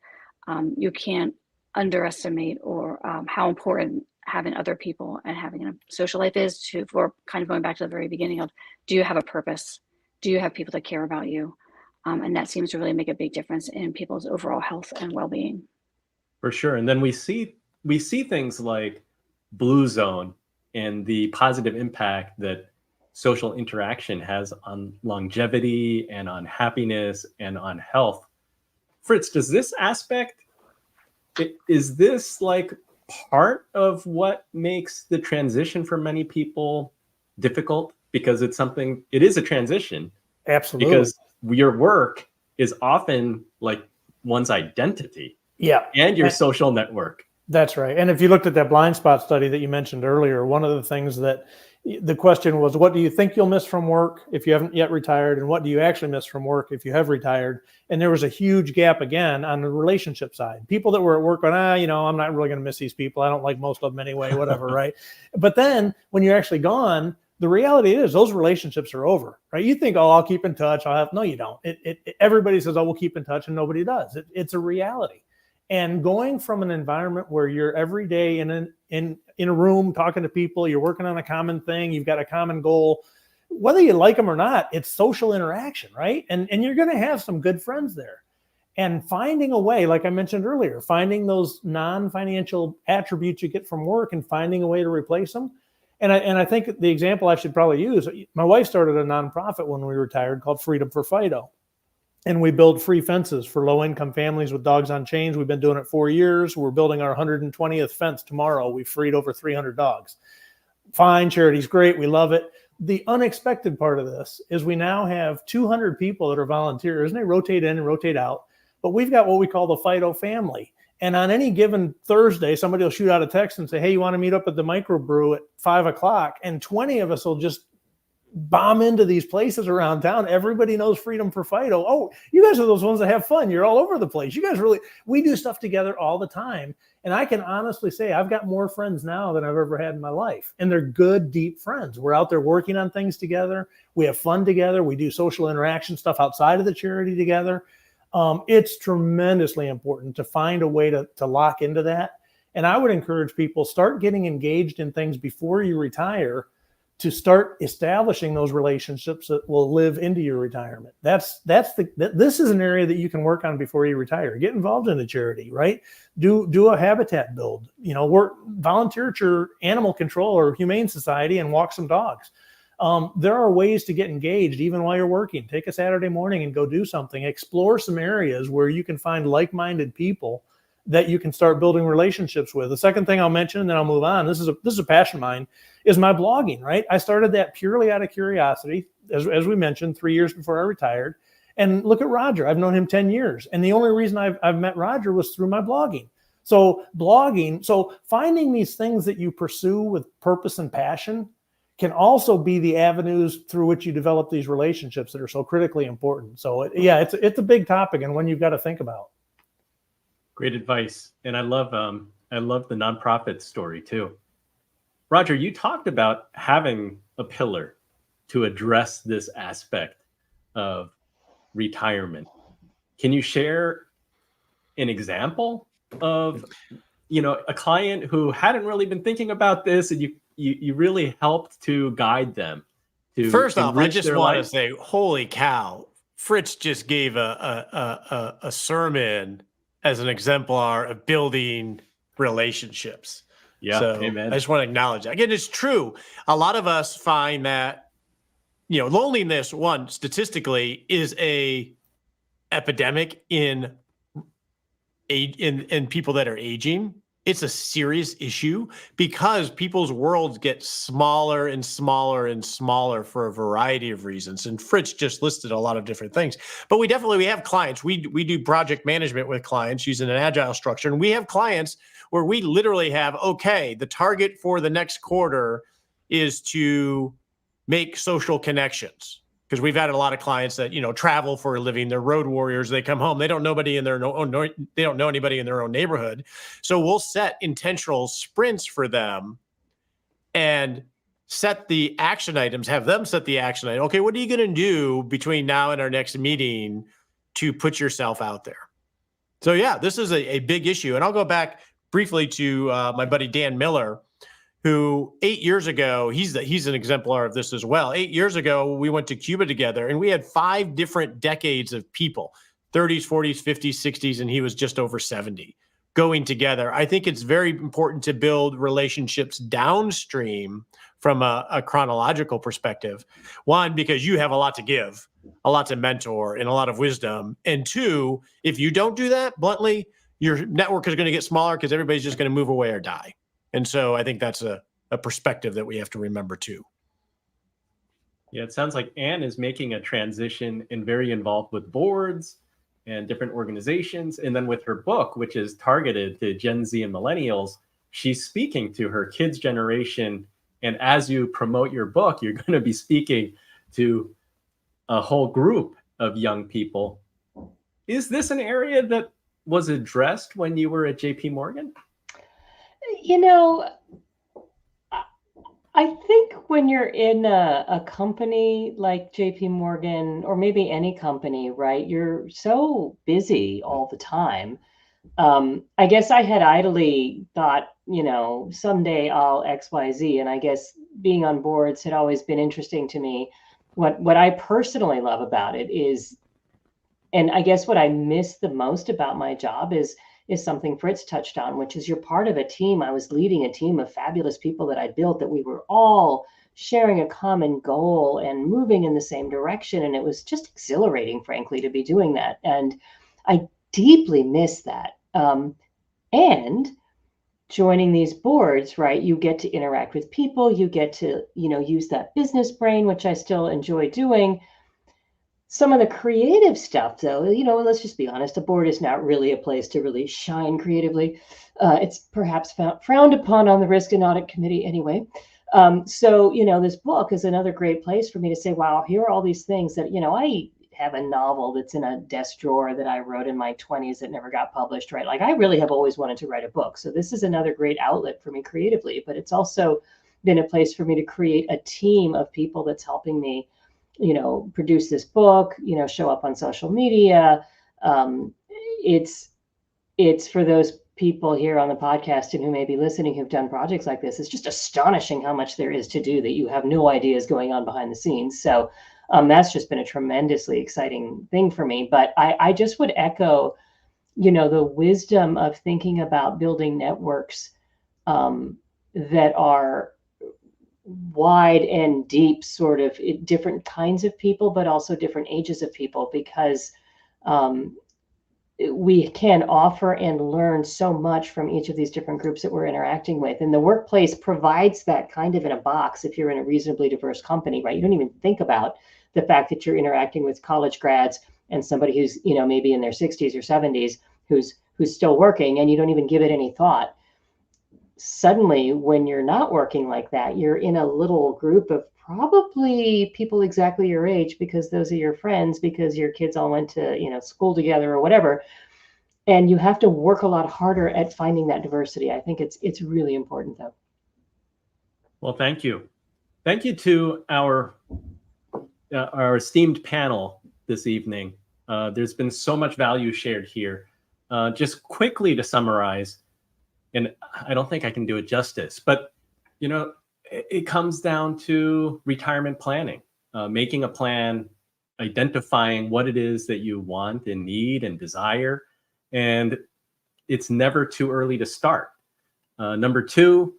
you can't underestimate or how important having other people and having a social life is for kind of going back to the very beginning of, do you have a purpose? Do you have people that care about you? And that seems to really make a big difference in people's overall health and well-being. For sure. And then we see things like Blue Zone and the positive impact that social interaction has on longevity and on happiness and on health Fritz, does this aspect, is this like part of what makes the transition for many people difficult? Because it is a transition. Absolutely. Because your work is often like one's identity. Yeah. And your social network. That's right. And if you looked at that blind spot study that you mentioned earlier, one of the things that the question was, what do you think you'll miss from work if you haven't yet retired? And what do you actually miss from work if you have retired? And there was a huge gap again on the relationship side. People that were at work going, I'm not really going to miss these people. I don't like most of them anyway, whatever, right? But then when you're actually gone, the reality is those relationships are over, right? You think, I'll keep in touch. No, you don't. Everybody says, we'll keep in touch, and nobody does. It's a reality. And going from an environment where you're every day in a room talking to people, you're working on a common thing, you've got a common goal, whether you like them or not, it's social interaction, right? And you're going to have some good friends there. And finding a way, like I mentioned earlier, finding those non-financial attributes you get from work and finding a way to replace them. And I think the example I should probably use, my wife started a nonprofit when we retired called Freedom for Fido. And we build free fences for low-income families with dogs on chains. We've been doing it 4 years. We're building our 120th fence tomorrow. We freed over 300 dogs. Fine, charity's great. We love it. The unexpected part of this is we now have 200 people that are volunteers, and they rotate in and rotate out. But we've got what we call the Fido family. And on any given Thursday, somebody will shoot out a text and say, hey, you want to meet up at the microbrew at 5 o'clock? And 20 of us will just bomb into these places around town. Everybody knows Freedom for Fido. Oh, you guys are those ones that have fun. You're all over the place. You guys we do stuff together all the time. And I can honestly say I've got more friends now than I've ever had in my life. And they're good, deep friends. We're out there working on things together. We have fun together. We do social interaction stuff outside of the charity together. It's tremendously important to find a way to lock into that. And I would encourage people, start getting engaged in things before you retire, to start establishing those relationships that will live into your retirement. This is an area that you can work on before you retire. Get involved in a charity, right? Do a habitat build, volunteer at your animal control or humane society and walk some dogs. There are ways to get engaged even while you're working. Take a Saturday morning and go do something. Explore some areas where you can find like-minded people that you can start building relationships with. The second thing I'll mention, and then I'll move on, this is a passion of mine, is my blogging, right? I started that purely out of curiosity, as we mentioned, 3 years before I retired. And look at Roger. I've known him 10 years. And the only reason I've met Roger was through my blogging. So finding these things that you pursue with purpose and passion can also be the avenues through which you develop these relationships that are so critically important. So it's a big topic and one you've got to think about. Great advice. And I love the nonprofit story too. Roger, you talked about having a pillar to address this aspect of retirement. Can you share an example of, a client who hadn't really been thinking about this, and you really helped to guide them to First off, I enrich just their want to life? say, holy cow, Fritz just gave a sermon as an exemplar of building relationships. Yeah, so amen. I just want to acknowledge that. Again, it's true. A lot of us find that, loneliness, one, statistically, is a epidemic in people that are aging. It's a serious issue because people's worlds get smaller and smaller and smaller for a variety of reasons. And Fritz just listed a lot of different things. But we have clients. We do project management with clients using an agile structure. And we have clients where we literally have, the target for the next quarter is to make social connections. Because we've had a lot of clients that, travel for a living. They're road warriors. They come home. They don't know anybody in their own neighborhood. So we'll set intentional sprints for them and set the action items, have them set the action item. Okay, what are you going to do between now and our next meeting to put yourself out there? So this is a big issue. And I'll go back briefly to my buddy Dan Miller, who 8 years ago, he's an exemplar of this as well. 8 years ago, we went to Cuba together and we had 5 different decades of people, 30s, 40s, 50s, 60s, and he was just over 70 going together. I think it's very important to build relationships downstream from a chronological perspective. One, because you have a lot to give, a lot to mentor, and a lot of wisdom. And two, if you don't do that, bluntly, your network is going to get smaller because everybody's just going to move away or die. And so I think that's a perspective that we have to remember too. Yeah, it sounds like Anne is making a transition and very involved with boards and different organizations. And then with her book, which is targeted to Gen Z and millennials, she's speaking to her kids' generation. And as you promote your book, you're going to be speaking to a whole group of young people. Is this an area that was addressed when you were at JPMorgan? You know, I think when you're in a company like JPMorgan, or maybe any company, right, you're so busy all the time. I guess I had idly thought, someday I'll XYZ. And I guess being on boards had always been interesting to me. What I personally love about it is, and I guess what I miss the most about my job is something Fritz touched on, which is you're part of a team. I was leading a team of fabulous people that I built, that we were all sharing a common goal and moving in the same direction. And it was just exhilarating, frankly, to be doing that. And I deeply miss that. And joining these boards, right, you get to interact with people, you get to, use that business brain, which I still enjoy doing. Some of the creative stuff, though, let's just be honest, a board is not really a place to really shine creatively. It's perhaps frowned upon on the Risk and Audit Committee anyway. So, this book is another great place for me to say, wow, here are all these things that, I have a novel that's in a desk drawer that I wrote in my 20s that never got published, right? Like, I really have always wanted to write a book. So this is another great outlet for me creatively, but it's also been a place for me to create a team of people that's helping me produce this book, show up on social media. It's for those people here on the podcast and who may be listening who've done projects like this. It's just astonishing how much there is to do that you have no idea is going on behind the scenes. So that's just been a tremendously exciting thing for me. But I just would echo, the wisdom of thinking about building networks that are wide and deep, sort of different kinds of people, but also different ages of people, because we can offer and learn so much from each of these different groups that we're interacting with. And the workplace provides that kind of in a box if you're in a reasonably diverse company, right? You don't even think about the fact that you're interacting with college grads and somebody who's, maybe in their 60s or 70s who's still working, and you don't even give it any thought. Suddenly, when you're not working like that, you're in a little group of probably people exactly your age, because those are your friends, because your kids all went to, school together or whatever. And you have to work a lot harder at finding that diversity. I think it's really important, though. Well, thank you. Thank you to our esteemed panel this evening. There's been so much value shared here. Just quickly to summarize, and I don't think I can do it justice, but it comes down to retirement planning, making a plan, identifying what it is that you want and need and desire, and it's never too early to start. Number two,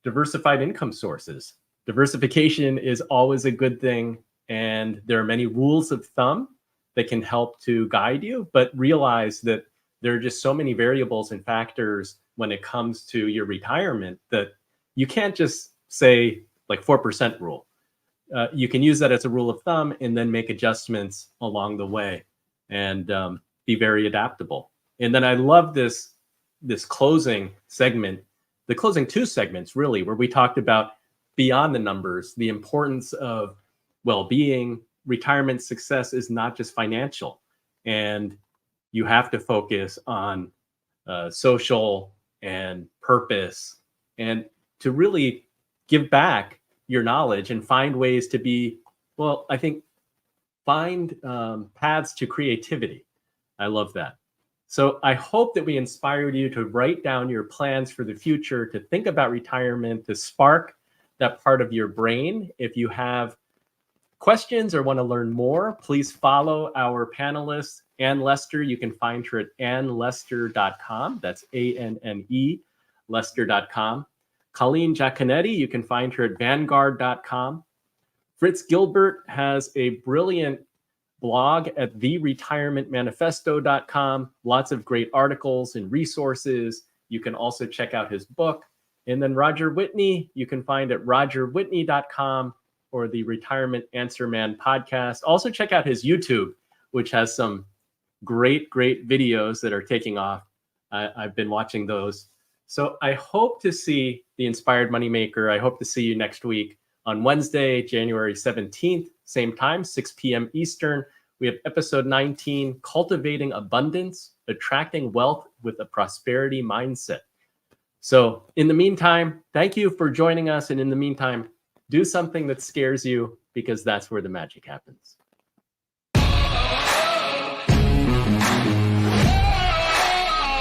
diversified income sources. Diversification is always a good thing, and there are many rules of thumb that can help to guide you, but realize that there are just so many variables and factors when it comes to your retirement that you can't just say like 4% rule. You can use that as a rule of thumb and then make adjustments along the way and be very adaptable. And then I love this closing segment, the closing two segments really, where we talked about beyond the numbers, the importance of well-being. Retirement success is not just financial, and you have to focus on social and purpose, and to really give back your knowledge and find ways to be, well, I think find paths to creativity. I love that. So I hope that we inspired you to write down your plans for the future, to think about retirement, to spark that part of your brain. If you have questions or want to learn more, please follow our panelists. Anne Lester, you can find her at annelester.com. That's ANNE, Lester.com. Colleen Jaconetti, you can find her at Vanguard.com. Fritz Gilbert has a brilliant blog at theretirementmanifesto.com. Lots of great articles and resources. You can also check out his book. And then Roger Whitney, you can find at rogerwhitney.com or the Retirement Answer Man podcast. Also check out his YouTube, which has some great videos that are taking off. I've been watching those. So I hope to see the Inspired Moneymaker. I hope to see you next week on Wednesday, January 17th, same time, 6 p.m. Eastern. We have episode 19, Cultivating Abundance, Attracting Wealth with a Prosperity Mindset. So in the meantime, thank you for joining us. And in the meantime, do something that scares you, because that's where the magic happens.